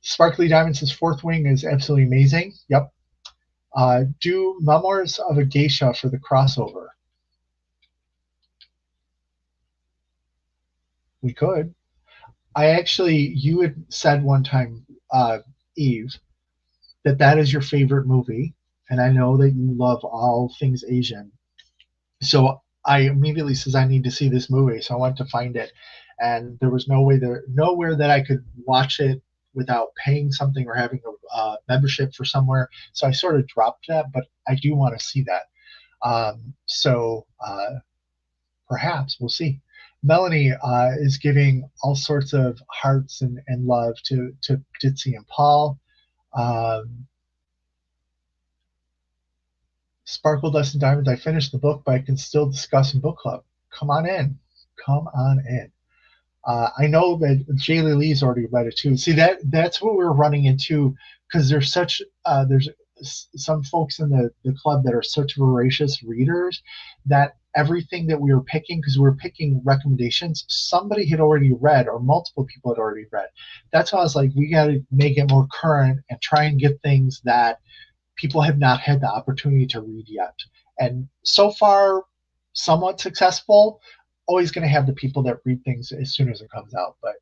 Sparkly Diamond says Fourth Wing is absolutely amazing. Yep. Do Memoirs of a Geisha for the crossover. We could. You had said one time, Eve, that is your favorite movie, and I know that you love all things Asian. So I immediately says I need to see this movie, so I went to find it, and there was nowhere that I could watch it without paying something or having a membership for somewhere. So I sort of dropped that, but I do want to see that. So perhaps we'll see. Melanie is giving all sorts of hearts and love to Ditsy and Paul. Sparkle, Dust, and Diamonds. I finished the book, but I can still discuss in book club. Come on in. I know that Jaylee Lee's already read it too. See, that's what we're running into, because there's some folks in the club that are such voracious readers that everything that we were picking, because we were picking recommendations, somebody had already read or multiple people had already read. That's why I was like, we got to make it more current and try and get things that people have not had the opportunity to read yet. And so far, somewhat successful. Always going to have the people that read things as soon as it comes out, but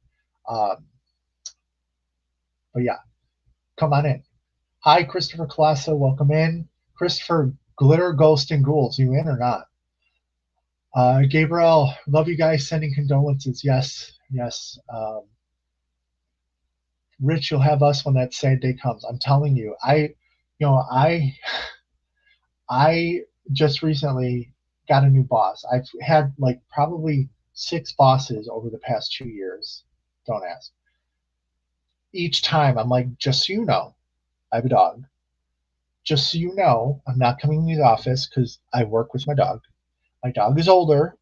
yeah, come on in. Hi, Christopher Colasso, welcome in. Christopher, Glitter, Ghost, and Ghouls, you in or not? Gabriel, love you guys, sending condolences. Yes, yes. Rich, you'll have us when that sad day comes. I'm telling you, I just recently got a new boss. I've had like probably 6 bosses over the past 2 years. Don't ask. Each time I'm like, just so you know, I have a dog. Just so you know, I'm not coming to the office because I work with my dog. My dog is older.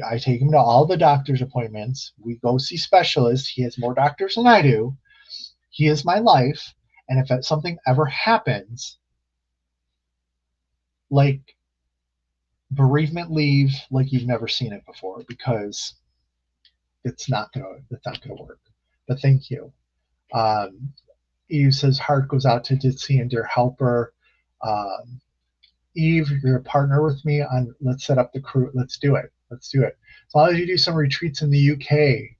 I take him to all the doctor's appointments. We go see specialists. He has more doctors than I do. He is my life. And if something ever happens, like bereavement leave, like you've never seen it before, because it's not gonna work. But thank you. Eve says heart goes out to Ditzy and dear helper. Eve, you're a partner with me on let's set up the crew. Let's do it. Let's do it. As long as you do some retreats in the UK,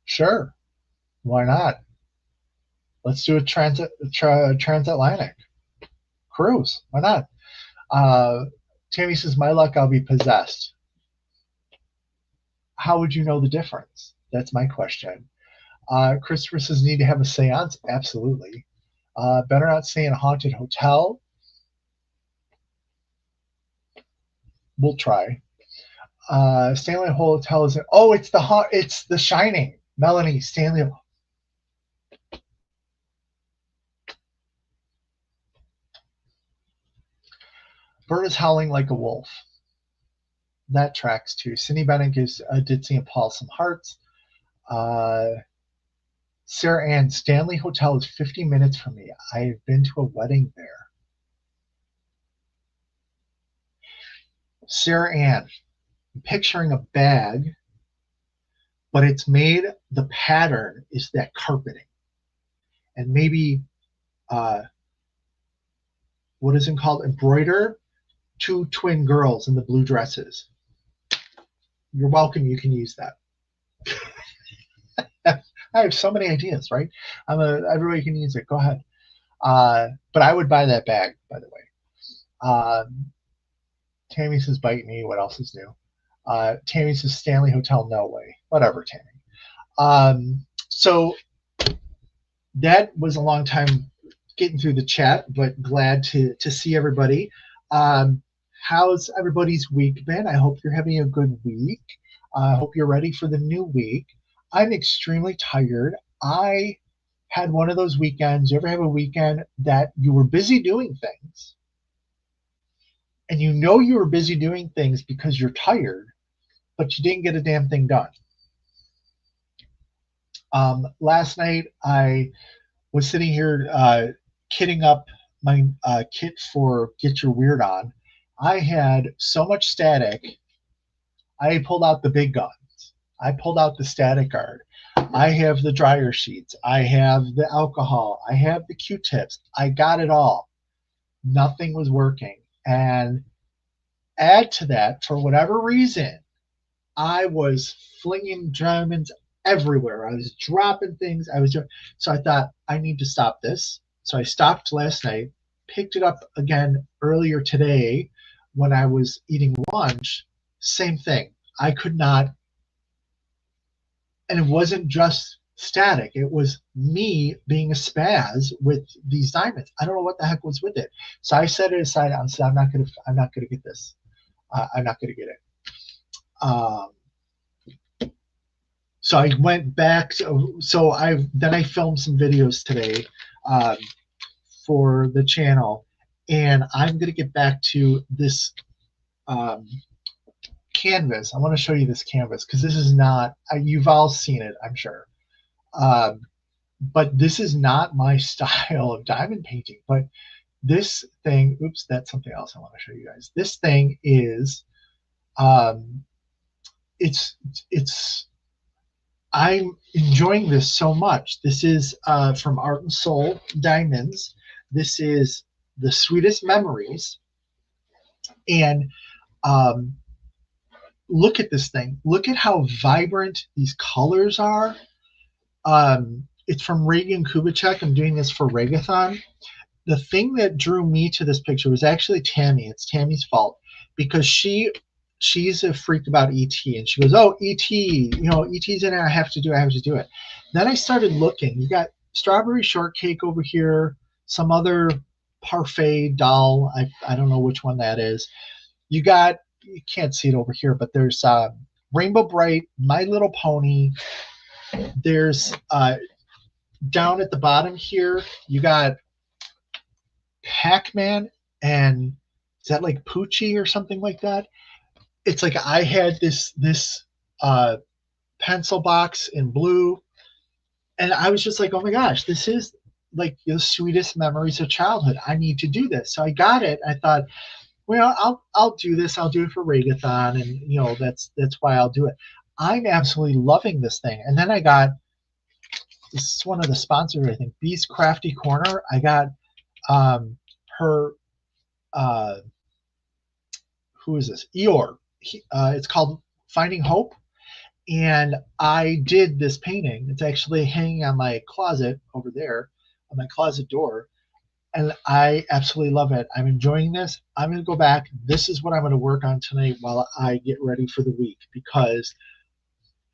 sure, why not? Let's do a transatlantic cruise. Why not? Tammy says, my luck, I'll be possessed. How would you know the difference? That's my question. Christopher says, need to have a seance? Absolutely. Better not stay in a haunted hotel. We'll try. Stanley Hotel is it's the Shining. Melanie, Stanley. Bird is howling like a wolf. That tracks too. Cindy Bennett gives Ditzy and Paul some hearts. Sarah Ann, Stanley Hotel is 50 minutes from me. I've been to a wedding there. Sarah Ann, I'm picturing a bag, but it's made, the pattern is that carpeting. And maybe, what is it called? Embroider 2 twin girls in the blue dresses. You're welcome. You can use that. I have so many ideas, right? Everybody can use it. Go ahead. But I would buy that bag, by the way. Tammy says, bite me. What else is new? Tammy says, Stanley Hotel, no way. Whatever, Tammy. So that was a long time getting through the chat, but glad to see everybody. How's everybody's week been? I hope you're having a good week. I hope you're ready for the new week. I'm extremely tired. I had one of those weekends. You ever have a weekend that you were busy doing things, and you know you were busy doing things because you're tired, but you didn't get a damn thing done? Last night, I was sitting here kitting up my kit for Get Your Weird On. I had so much static, I pulled out the big guns. I pulled out the static guard. I have the dryer sheets. I have the alcohol. I have the Q-tips. I got it all. Nothing was working. And add to that, for whatever reason, I was flinging diamonds everywhere. I was dropping things. So I thought, I need to stop this. So I stopped last night, picked it up again earlier today when I was eating lunch. Same thing. I could not. And it wasn't just static. It was me being a spaz with these diamonds. I don't know what the heck was with it. So I set it aside and said, I'm not gonna get this. I'm not gonna get it. So I went back. So I filmed some videos today for the channel, and I'm gonna get back to this canvas. I want to show you this canvas because this is not, you've all seen it, I'm sure. but this is not my style of diamond painting. But this thing, oops, that's something else I want to show you guys. This thing is, um, it's I'm enjoying this so much. This is from Art and Soul Diamonds. This is the Sweetest Memories. And um, look at this thing. Look at how vibrant these colors are. It's from Reagan Kubicek. I'm doing this for Regathon. The thing that drew me to this picture was actually Tammy. It's Tammy's fault because she's a freak about ET, and she goes, "Oh, ET, ET's in it. I have to do it." Then I started looking. You got Strawberry Shortcake over here, some other parfait doll. I don't know which one that is. You can't see it over here, but there's Rainbow Bright, My Little Pony. There's down at the bottom here, you got Pac-Man, and is that like Poochie or something like that? It's like I had this pencil box in blue, and I was just like, oh my gosh, this is like the sweetest memories of childhood. I need to do this. So I got it. I thought, well, I'll do this. I'll do it for Regathon, and that's why I'll do it. I'm absolutely loving this thing. And then I got, this is one of the sponsors, I think, Bee's Crafty Corner. I got her, who is this? Eeyore. It's called Finding Hope. And I did this painting. It's actually hanging on my closet over there, on my closet door. And I absolutely love it. I'm enjoying this. I'm going to go back. This is what I'm going to work on tonight while I get ready for the week, because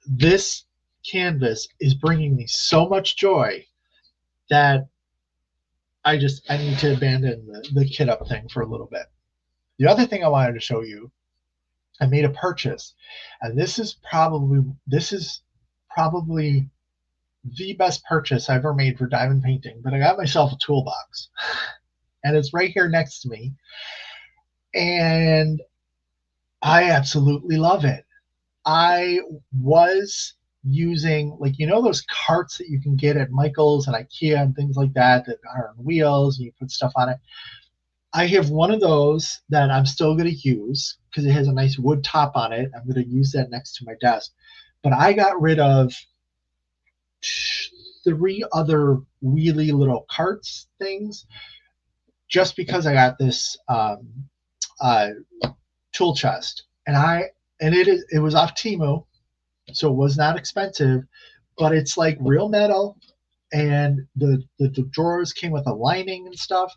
this canvas is bringing me so much joy that I need to abandon the kit up thing for a little bit. The other thing I wanted to show you, I made a purchase, and this is probably the best purchase I ever made for diamond painting. But I got myself a toolbox, and it's right here next to me, and I absolutely love it. I was using, like, those carts that you can get at Michael's and IKEA and things like that are on wheels and you put stuff on it. I have one of those that I'm still going to use because it has a nice wood top on it. I'm going to use that next to my desk. But I got rid of 3 other wheelie little carts things just because I got this tool chest. And it was off Temu, so it was not expensive, but it's like real metal, and the drawers came with a lining and stuff.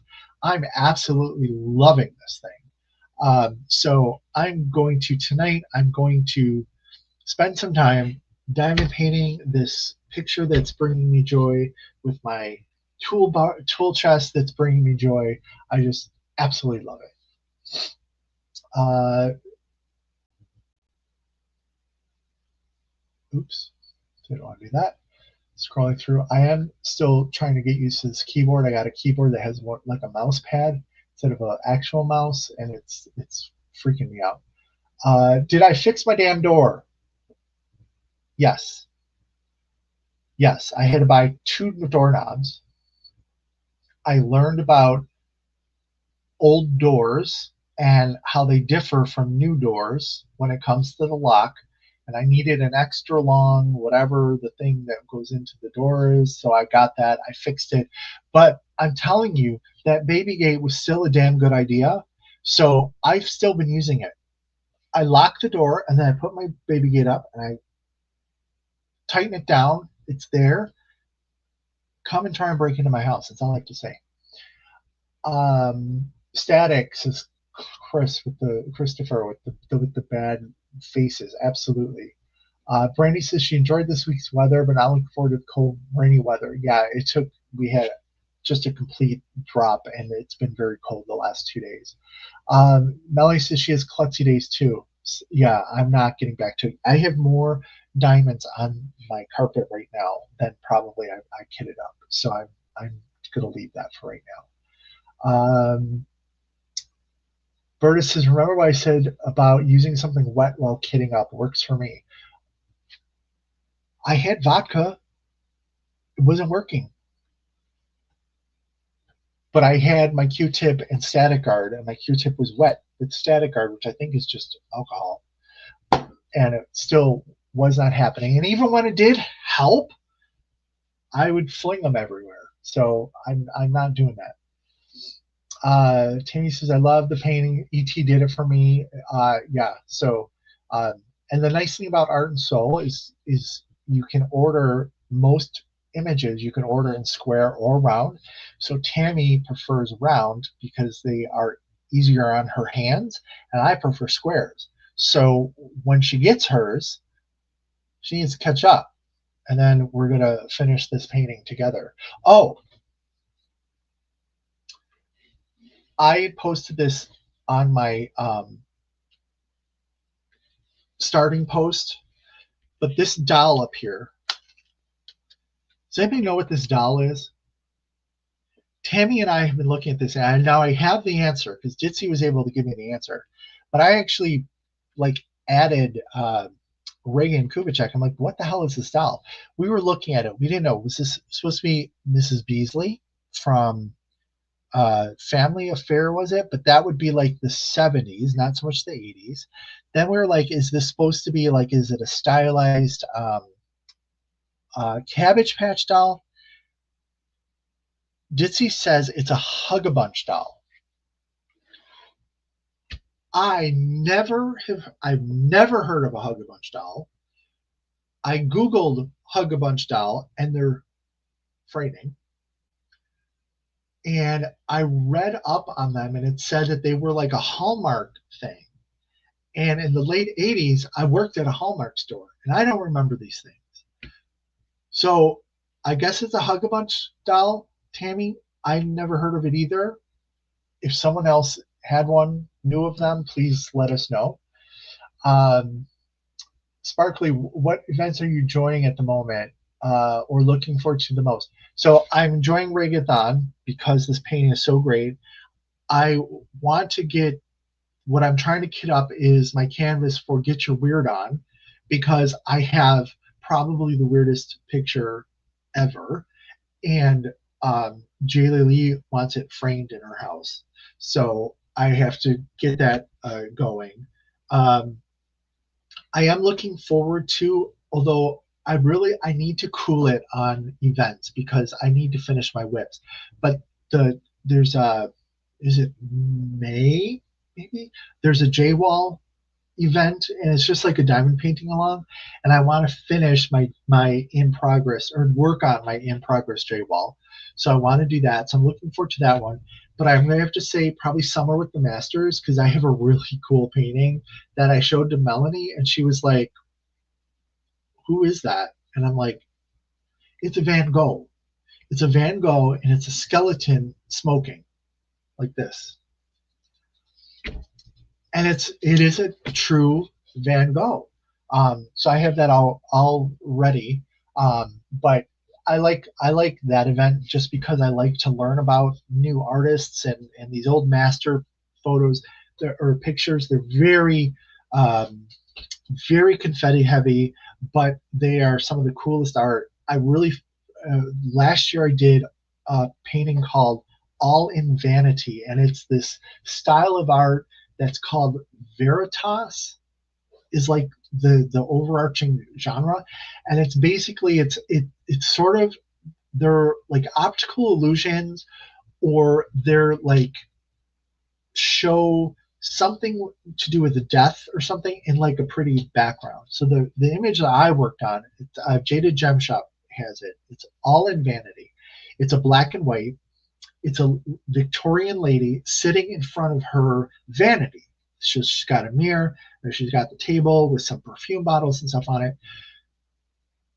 I'm absolutely loving this thing. So I'm going to spend some time diamond painting this picture that's bringing me joy with my tool chest that's bringing me joy. I just absolutely love it. Oops, didn't want to do that. Scrolling through, I am still trying to get used to this keyboard. I got a keyboard that has more like a mouse pad instead of an actual mouse, and it's freaking me out. Did I fix my damn door? Yes. Yes, I had to buy 2 doorknobs. I learned about old doors and how they differ from new doors when it comes to the lock. And I needed an extra long, whatever the thing that goes into the door is. So I got that. I fixed it. But I'm telling you, that baby gate was still a damn good idea. So I've still been using it. I lock the door, and then I put my baby gate up, and I tighten it down. It's there. Come and try and break into my house. That's all I like to say. Static, says Chris Christopher with the bad faces. Absolutely. Brandy says she enjoyed this week's weather, but not looking forward to cold, rainy weather. Yeah, we had just a complete drop, and it's been very cold the last 2 days. Melanie says she has klutzy days too. Yeah, I'm not getting back to it. I have more diamonds on my carpet right now than probably I kitted up. So I'm going to leave that for right now. Berta says, remember what I said about using something wet while kitting up? Works for me. I had vodka. it wasn't working. But I had my Q-tip and Static Guard, and my Q-tip was wet with Static Guard, which I think is just alcohol, and it still was not happening. And even when it did help, I would fling them everywhere. So I'm not doing that. Tammy says, I love the painting. E.T. did it for me. Yeah. So, and the nice thing about Art and Soul is you can order most images. You can order in square or round. So Tammy prefers round because they are easier on her hands, and I prefer squares. So when she gets hers, she needs to catch up, and then we're gonna finish this painting together. Oh, I posted this on my starting post, but this doll up here, does anybody know what this doll is? Tammy and I have been looking at this, and now I have the answer because Ditzy was able to give me the answer. But I actually like added Reagan Kubitschek. I'm like, what the hell is this doll? We were looking at it. We didn't know. Was this supposed to be Mrs. Beasley from Family Affair, was it? But that would be like the 70s, not so much the 80s. Then we were like, is this supposed to be like, is it a stylized Cabbage Patch doll? Ditzy says it's a Hug-a-Bunch doll. I've never heard of a Hug-a-Bunch doll. I Googled Hug-a-Bunch doll, and they're frightening. And I read up on them, and it said that they were like a Hallmark thing. And in the late 80s, I worked at a Hallmark store, and I don't remember these things. So I guess it's a Hug-a-Bunch doll, Tammy. I never heard of it either. If someone else had one, knew of them, please let us know. Sparkly, what events are you enjoying at the moment or looking forward to the most? So I'm enjoying Regathon because this painting is so great. I want to get, what I'm trying to kit up is my canvas for Get Your Weird On, because I have probably the weirdest picture ever. And Jaylee Lee wants it framed in her house. So I have to get that going. I am looking forward to, although I need to cool it on events because I need to finish my whips. But there's a, is it May maybe? There's a J-Wall event, and it's just like a diamond painting along, and I want to finish my in progress, or work on my in progress J-Wall. So I want to do that. So I'm looking forward to that one. But I'm going to have to say probably Summer with the Masters, because I have a really cool painting that I showed to Melanie, and she was like, who is that? And I'm like, it's a Van Gogh. It's a Van Gogh, and it's a skeleton smoking like this. And it is a true Van Gogh. So I have that all ready. But I like that event just because I like to learn about new artists and these old master photos or pictures. They're very very confetti heavy, but they are some of the coolest art. I really last year I did a painting called All in Vanity, and it's this style of art that's called Veritas, is like the overarching genre, and it's basically it's sort of, they're like optical illusions, or they're like show something to do with the death or something in like a pretty background. So the image that I worked on, Jaded Gem Shop has it. It's All in Vanity. It's a black and white. It's a Victorian lady sitting in front of her vanity. She's got a mirror, or she's got the table with some perfume bottles and stuff on it.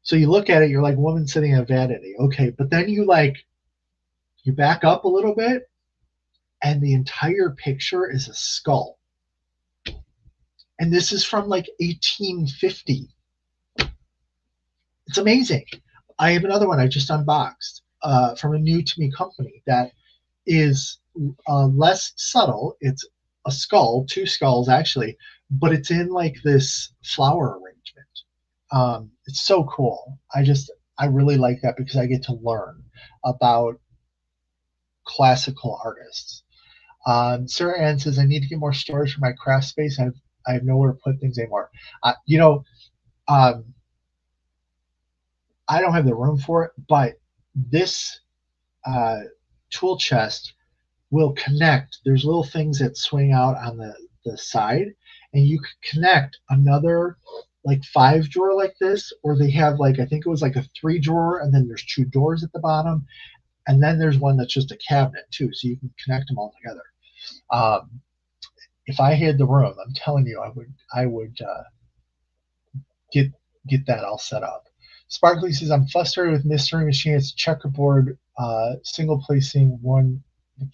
So you look at it, you're like, woman sitting in a vanity. Okay, but then you back up a little bit, and the entire picture is a skull. And this is from like 1850. It's amazing. I have another one I just unboxed from a new to me company that is less subtle. It's a skull, two skulls actually, but it's in like this flower arrangement. It's so cool. I really like that because I get to learn about classical artists. Sarah Ann says, I need to get more storage for my craft space. I have nowhere to put things anymore. You know, um, I don't have the room for it, but this uh, tool chest will connect. There's little things that swing out on the side, and you could connect another like 5 drawer like this, or they have like, I think it was like a 3 drawer, and then there's 2 doors at the bottom, and then there's one that's just a cabinet too, so you can connect them all together. If I had the room, I'm telling you, I would get that all set up. Sparkly says, I'm frustrated with Mystery Machine. It's checkerboard, single placing one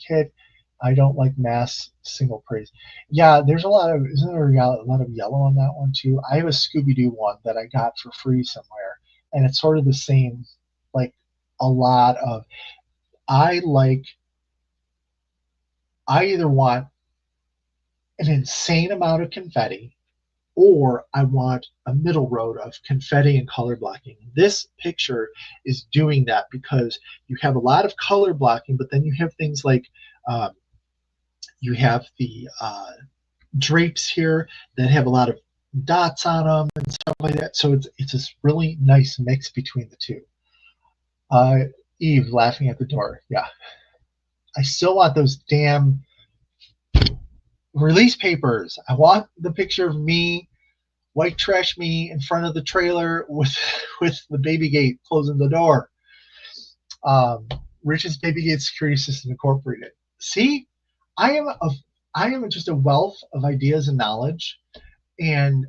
kit. I don't like mass single praise. Yeah, there's a lot of, isn't there a lot of yellow on that one too? I have a Scooby-Doo one that I got for free somewhere, and it's sort of the same, like a lot of, I either want an insane amount of confetti, or I want a middle road of confetti and color blocking. This picture is doing that because you have a lot of color blocking, but then you have things like you have the drapes here that have a lot of dots on them and stuff like that. So it's this really nice mix between the two. Eve laughing at the door. Yeah. I still want those damn release papers. I want the picture of me, white trash me, in front of the trailer with the baby gate closing the door. Rich's Baby Gate Security System Incorporated. See, I am just a wealth of ideas and knowledge, and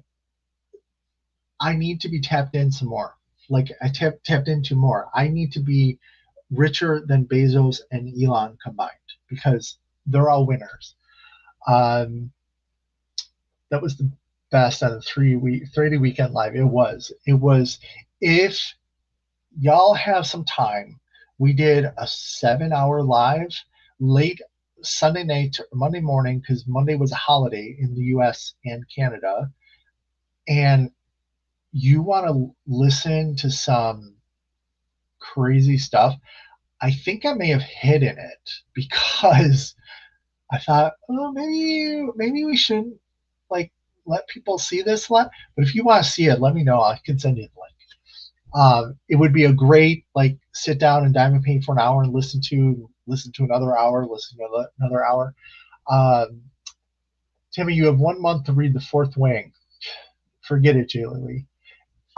I need to be tapped in some more. Like I tapped into more. I need to be richer than Bezos and Elon combined because they're all winners. That was the best out of 3D weekend live. It was. If y'all have some time, we did a 7-hour live late Sunday night to Monday morning because Monday was a holiday in the US and Canada. And you want to listen to some crazy stuff, I think I may have hidden it because I thought, oh, maybe we shouldn't like let people see this a lot. But if you want to see it, let me know. I can send you the link. It would be a great like sit down and diamond paint for an hour and listen to another hour, listen to another hour. Timmy, you have 1 month to read The Fourth Wing. Forget it, Jaylee Lee.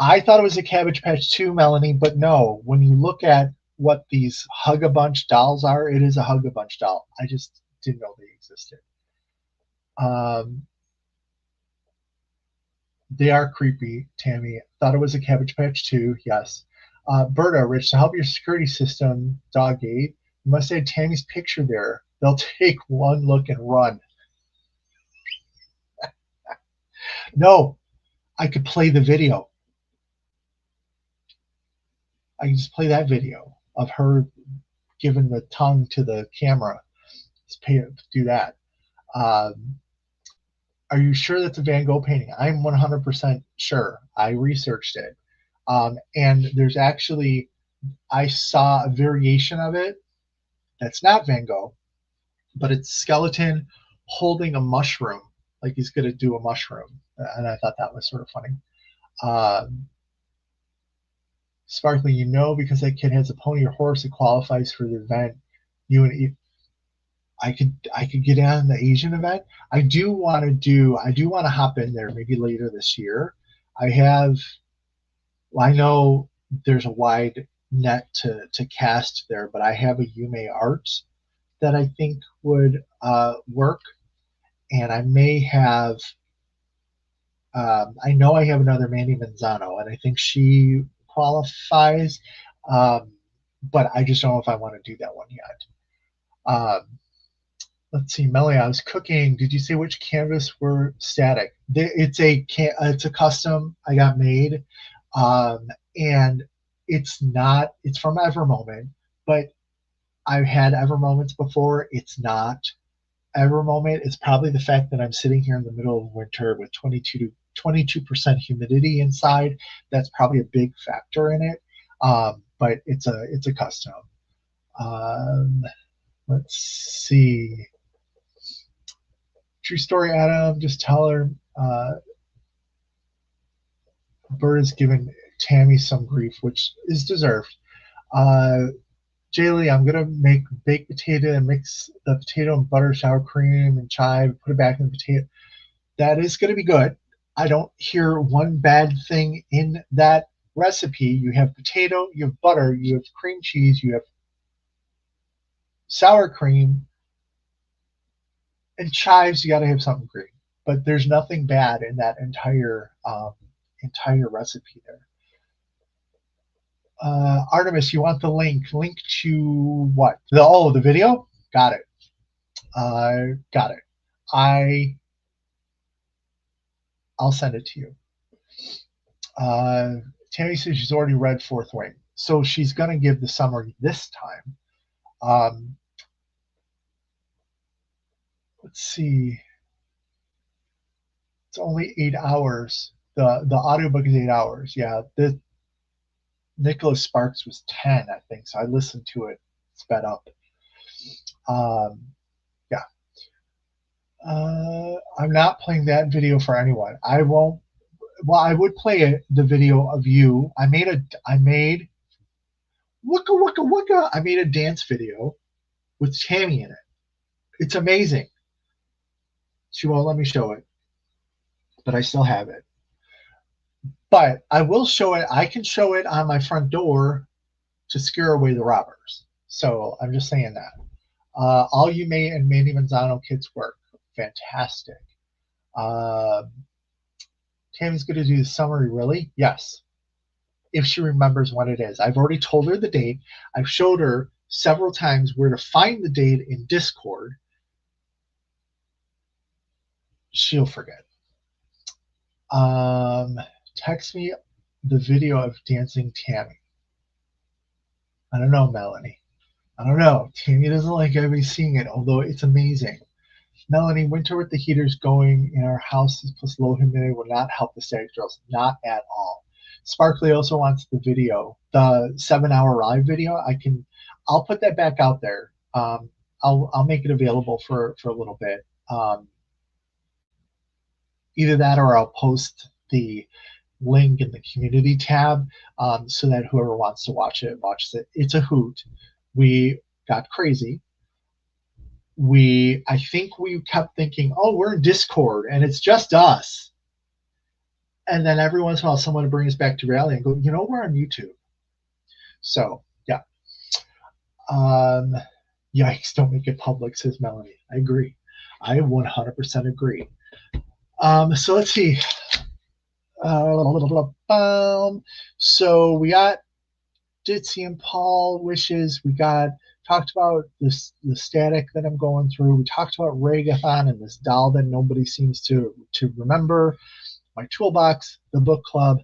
I thought it was a Cabbage Patch 2, Melanie, but no. When you look at what these Hug-a-Bunch dolls are, it is a Hug-a-Bunch doll. I just didn't know they existed. They are creepy, Tammy. Thought it was a Cabbage Patch 2, yes. Berta, Rich, to help your security system, dog gate, you must add Tammy's picture there. They'll take one look and run. No, I could play the video. I can just play that video of her giving the tongue to the camera. Just do that. Are you sure that's a Van Gogh painting? I'm 100% sure. I researched it. And there's actually, I saw a variation of it that's not Van Gogh, but it's skeleton holding a mushroom, like he's going to do a mushroom. And I thought that was sort of funny. Sparkly, you know, because that kid has a pony or horse, it qualifies for the event. I could get on the Asian event. I do want to hop in there maybe later this year. I know there's a wide net to cast there, but I have a Yume Arts that I think would work. And I may have, I know I have another Mandy Manzano, and I think she qualifies, but I just don't know if I want to do that one yet. Let's see, Melly, I was cooking. Did you say which canvas were static? It's a custom I got made, and it's from Evermoment, but I've had Evermoments before. It's not Evermoment. It's probably the fact that I'm sitting here in the middle of winter with 22% humidity inside. That's probably a big factor in it. but it's a custom. Um, let's see. True story, Adam. Just tell her Bert has given Tammy some grief, which is deserved. Jaylee, I'm gonna make baked potato and mix the potato and butter, sour cream, and chive. Put it back in the potato. That is gonna be good. I don't hear one bad thing in that recipe. You have potato, you have butter, you have cream cheese, you have sour cream, and chives. You got to have something green. But there's nothing bad in that entire recipe there. Artemis, you want the link? Link to what? The video? Got it. Got it. I'll send it to you. Tammy says she's already read Fourth Wing, so she's going to give the summary this time. Let's see. It's only 8 hours. The audiobook is 8 hours. Yeah, the Nicholas Sparks was 10, I think. So I listened to it sped up. Yeah. I'm not playing that video for anyone. I won't. Well, I would play the video of you. I made wooka wooka wooka. I made a dance video with Tammy in it. It's amazing. She won't let me show it, but I still have it. But I will show it. I can show it on my front door to scare away the robbers. So I'm just saying that. All you May and Mandy Manzano kids work. Fantastic. Tammy's going to do the summary, really? Yes. If she remembers when it is. I've already told her the date. I've showed her several times where to find the date in Discord. She'll forget. Text me the video of dancing Tammy. I don't know, Melanie. I don't know. Tammy doesn't like everybody seeing it, although it's amazing. Melanie, winter with the heaters going in our houses plus low humidity will not help the static drills. Not at all. Sparkly also wants the video, the 7-hour live video. I'll put that back out there. I'll make it available for a little bit. Either that or I'll post the link in the community tab so that whoever wants to watch it watches it. It's a hoot. We got crazy. I think we kept thinking, oh, we're in Discord and it's just us. And then every once in a while someone would bring us back to reality and go, you know, we're on YouTube. So yeah. Yikes, don't make it public, says Melanie. I agree. I 100% agree. So let's see. So we got Ditzy and Paul wishes. We talked about the static that I'm going through. We talked about Ragathon and this doll that nobody seems to remember. My toolbox, the book club,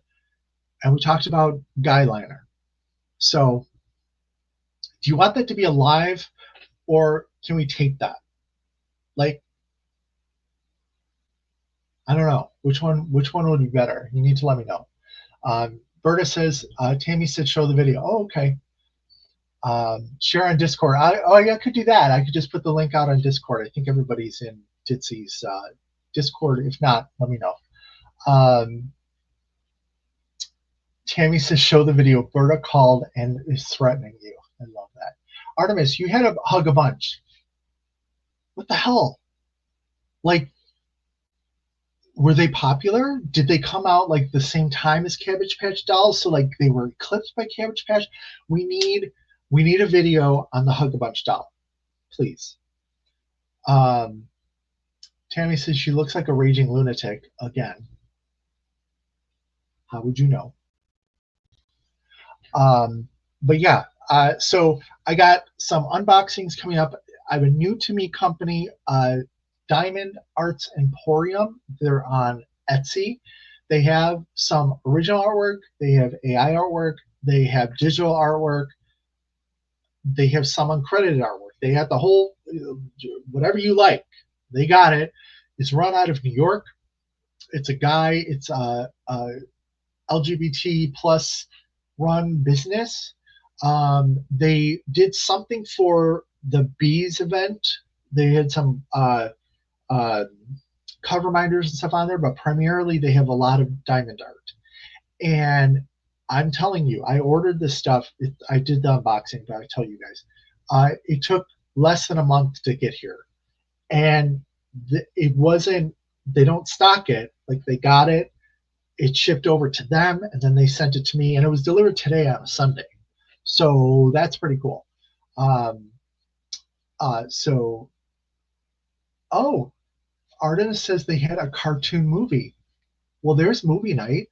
and we talked about Guyliner. So do you want that to be alive, or can we tape that? Like, I don't know which one would be better. You need to let me know. Berta says, Tammy said show the video. Oh, okay. Share on Discord. I could do that. I could just put the link out on Discord. I think everybody's in Ditsy's Discord. If not, let me know. Tammy says show the video. Berta called and is threatening you. I love that. Artemis, you had to hug a bunch. What the hell? Like, were they popular? Did they come out like the same time as Cabbage Patch Dolls? So like they were eclipsed by Cabbage Patch? We need a video on the Hug a Bunch doll, please. Tammy says she looks like a raging lunatic again. How would you know? But yeah, so I got some unboxings coming up. I have a new to me company, Diamond Arts Emporium. They're on Etsy. They have some original artwork. They have AI artwork. They have digital artwork. They have some uncredited artwork. They have the whole, whatever you like. They got it. It's run out of New York. It's a guy. It's a LGBT plus run business. They did something for the bees event. They had some uh, cover minders and stuff on there, but primarily they have a lot of diamond art. And I'm telling you, I ordered this stuff. I did the unboxing, but I tell you guys, it took less than a month to get here, and it wasn't. They don't stock it. Like they got it, it shipped over to them, and then they sent it to me, and it was delivered today on a Sunday. So that's pretty cool. Um, so, oh, Artemis says they had a cartoon movie. Well, there's movie night.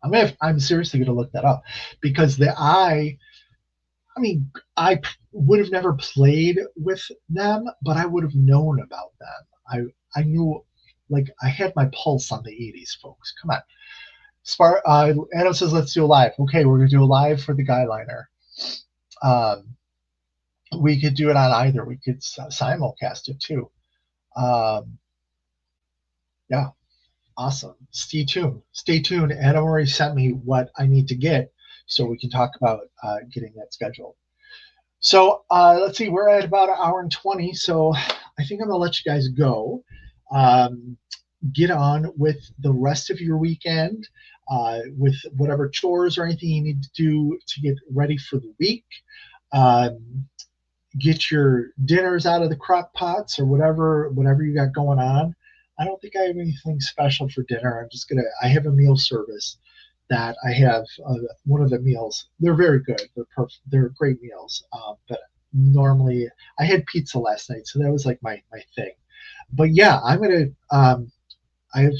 I'm seriously gonna look that up because I mean, I would have never played with them, but I would have known about them. I knew, like, I had my pulse on the 80s, folks. Come on. Adam says, let's do a live. Okay, we're going to do a live for the Guyliner. We could do it on either. We could simulcast it too. Yeah, awesome. Stay tuned. Stay tuned. Adam already sent me what I need to get so we can talk about getting that scheduled. So let's see, we're at about an hour and 20, so I think I'm going to let you guys go. Get on with the rest of your weekend with whatever chores or anything you need to do to get ready for the week. Get your dinners out of the crock pots or whatever you got going on. I don't think I have anything special for dinner. I have a meal service that I have one of the meals. They're very good. They're great meals. But normally I had pizza last night, so that was like my thing. But yeah, I have a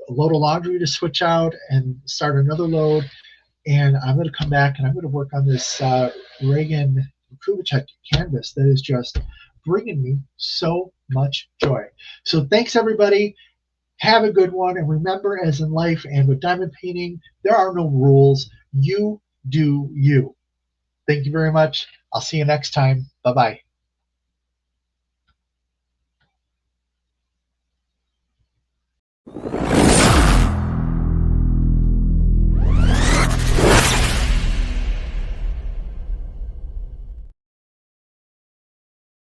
load of laundry to switch out and start another load, and I'm going to come back and I'm going to work on this Reagan Kubitschek canvas that is just bringing me so much joy. So thanks everybody. Have a good one, and remember, as in life and with diamond painting, there are no rules. You do you. Thank you very much. I'll see you next time. Bye-bye.